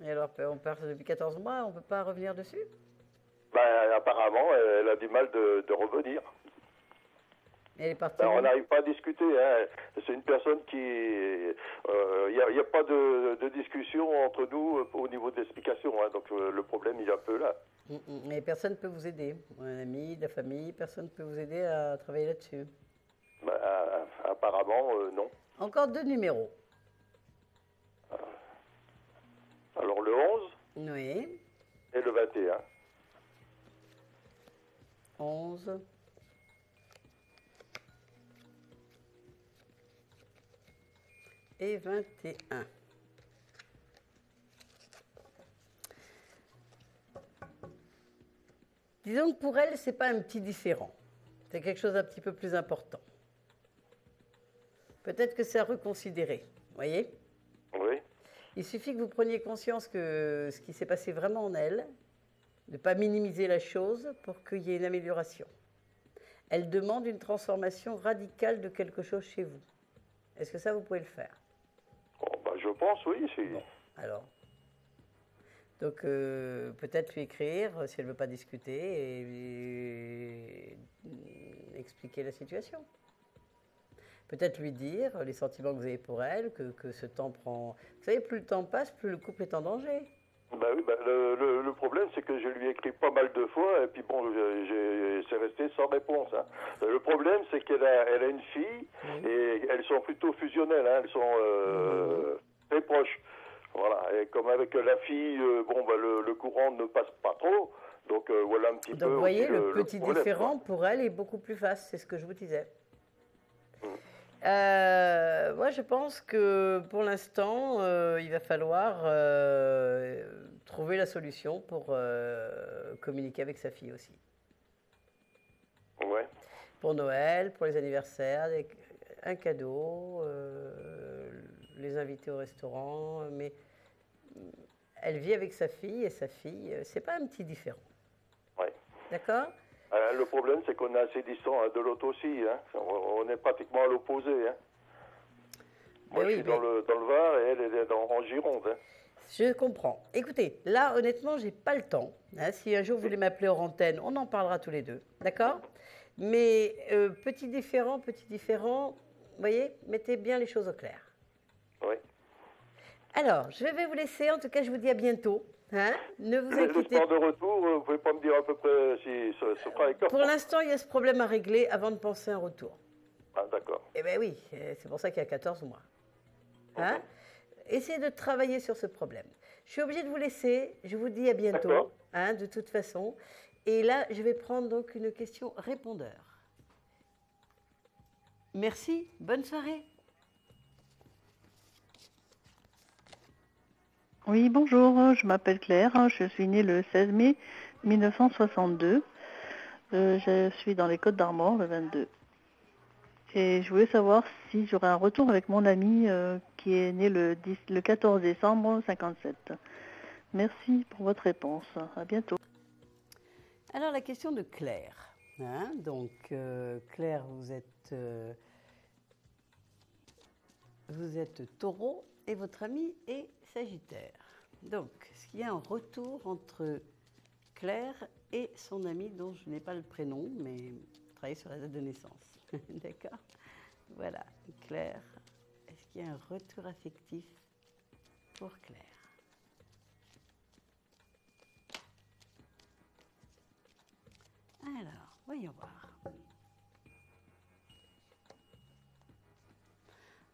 Et alors, on part depuis 14 mois, on peut pas revenir dessus? Apparemment, elle a du mal de revenir. Elle est partie. On n'arrive pas à discuter. Hein. C'est une personne qui... Il n'y a pas de discussion entre nous au niveau de l'explication. Hein. Donc le problème, il est un peu là. Mais personne ne peut vous aider. Un ami, de la famille, personne ne peut vous aider à travailler là-dessus. Apparemment, non. Encore 2 numéros. Alors le 11. Oui. Et le 21. 11. Et 21. Disons que pour elle, ce n'est pas un petit différend. C'est quelque chose d'un petit peu plus important. Peut-être que c'est à reconsidérer, vous voyez? Oui. Il suffit que vous preniez conscience que ce qui s'est passé vraiment en elle, de ne pas minimiser la chose pour qu'il y ait une amélioration. Elle demande une transformation radicale de quelque chose chez vous. Est-ce que ça, vous pouvez le faire? Je pense, oui. Bon, alors. Donc, peut-être lui écrire, si elle ne veut pas discuter, et expliquer la situation. Peut-être lui dire les sentiments que vous avez pour elle, que ce temps prend... Vous savez, plus le temps passe, plus le couple est en danger. Le problème, c'est que je lui ai écrit pas mal de fois, et puis bon, c'est resté sans réponse. Hein. Le problème, c'est qu'elle a une fille, et elles sont plutôt fusionnelles, hein, elles sont très proches. Voilà, et comme avec la fille, le courant ne passe pas trop, donc voilà un petit peu... Donc vous voyez, le petit problème, différent, pour elle, est beaucoup plus vaste, c'est ce que je vous disais. Voilà, Moi, je pense que pour l'instant, il va falloir trouver la solution pour communiquer avec sa fille aussi. Ouais. Pour Noël, pour les anniversaires, un cadeau, les inviter au restaurant, mais elle vit avec sa fille et sa fille, c'est pas un petit différent. Ouais. D'accord ? Le problème, c'est qu'on est assez distant de l'autre aussi. Hein. On est pratiquement à l'opposé. Hein. Moi, je suis dans le Var et elle est en Gironde. Hein. Je comprends. Écoutez, là, honnêtement, j'ai pas le temps. Hein. Si un jour vous voulez m'appeler hors antenne, on en parlera tous les deux. D'accord ? Mais petit différent, vous voyez, mettez bien les choses au clair. Oui. Alors, je vais vous laisser. En tout cas, je vous dis à bientôt. Hein, ne vous inquiétez pas. Le temps de retour, vous ne pouvez pas me dire à peu près si ce sera avec. Pour l'instant, il y a ce problème à régler avant de penser à un retour. Ah, d'accord. Eh bien oui, c'est pour ça qu'il y a 14 mois. Hein? Essayez de travailler sur ce problème. Je suis obligée de vous laisser. Je vous dis à bientôt, hein, de toute façon. Et là, je vais prendre donc une question répondeur. Merci, bonne soirée. Oui, bonjour, je m'appelle Claire, je suis née le 16 mai 1962. Je suis dans les Côtes-d'Armor le 22. Et je voulais savoir si j'aurais un retour avec mon ami qui est né le 14 décembre 57. Merci pour votre réponse. À bientôt. Alors, la question de Claire. Hein, donc, Claire, vous êtes taureau et votre ami est Sagittaire. Donc, est-ce qu'il y a un retour entre Claire et son ami dont je n'ai pas le prénom, mais travaille sur la date de naissance. D'accord ? Voilà, Claire. Est-ce qu'il y a un retour affectif pour Claire ? Alors, voyons voir.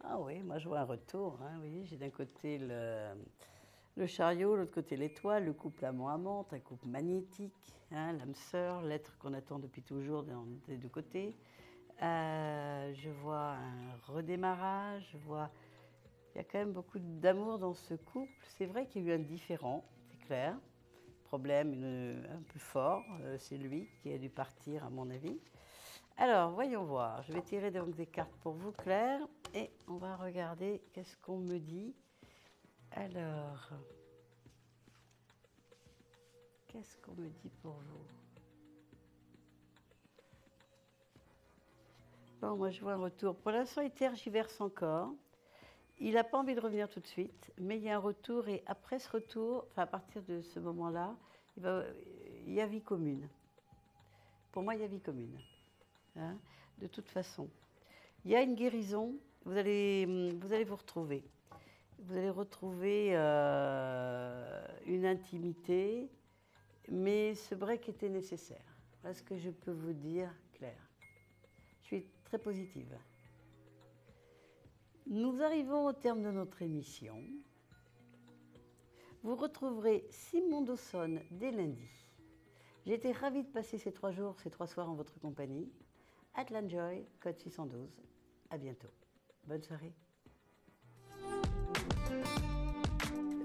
Ah oui, moi je vois un retour. Hein, oui, j'ai d'un côté le chariot, l'autre côté l'étoile, le couple amant-amante, un couple magnétique, hein, l'âme sœur, l'être qu'on attend depuis toujours des deux côtés. Je vois un redémarrage, je vois il y a quand même beaucoup d'amour dans ce couple. C'est vrai qu'il y a eu un différend, c'est clair. Problème un peu fort, c'est lui qui a dû partir à mon avis. Alors, voyons voir. Je vais tirer donc des cartes pour vous, Claire, et on va regarder qu'est-ce qu'on me dit. Alors, qu'est-ce qu'on me dit pour vous? Bon, moi, je vois un retour. Pour l'instant, il tergiverse encore. Il n'a pas envie de revenir tout de suite, mais il y a un retour, et après ce retour, enfin, à partir de ce moment-là, il y a vie commune. Pour moi, il y a vie commune. Hein, de toute façon. Il y a une guérison, vous allez vous retrouver. Vous allez retrouver une intimité, mais ce break était nécessaire. Voilà ce que je peux vous dire, Claire. Je suis très positive. Nous arrivons au terme de notre émission. Vous retrouverez Simon Dawson dès lundi. J'ai été ravie de passer ces 3 jours, ces 3 soirs en votre compagnie. Atlan Joy, code 612. À bientôt. Bonne soirée.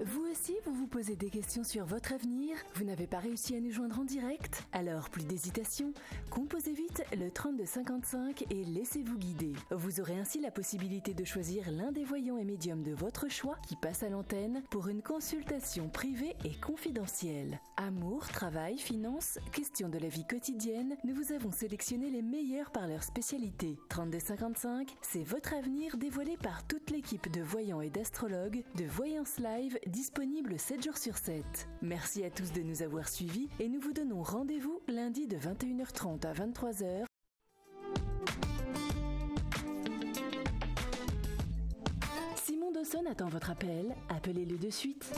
Vous aussi, vous vous posez des questions sur votre avenir? Vous n'avez pas réussi à nous joindre en direct? Alors, plus d'hésitation, composez vite le 3255 et laissez-vous guider. Vous aurez ainsi la possibilité de choisir l'un des voyants et médiums de votre choix qui passe à l'antenne pour une consultation privée et confidentielle. Amour, travail, finances, questions de la vie quotidienne, nous vous avons sélectionné les meilleurs par leur spécialité. 3255, c'est votre avenir dévoilé par toute l'équipe de voyants et d'astrologues de Voyance Live, disponible 7 jours sur 7. Merci à tous de nous avoir suivis et nous vous donnons rendez-vous lundi de 21h30 à 23h. Simon Dawson attend votre appel. Appelez-le de suite.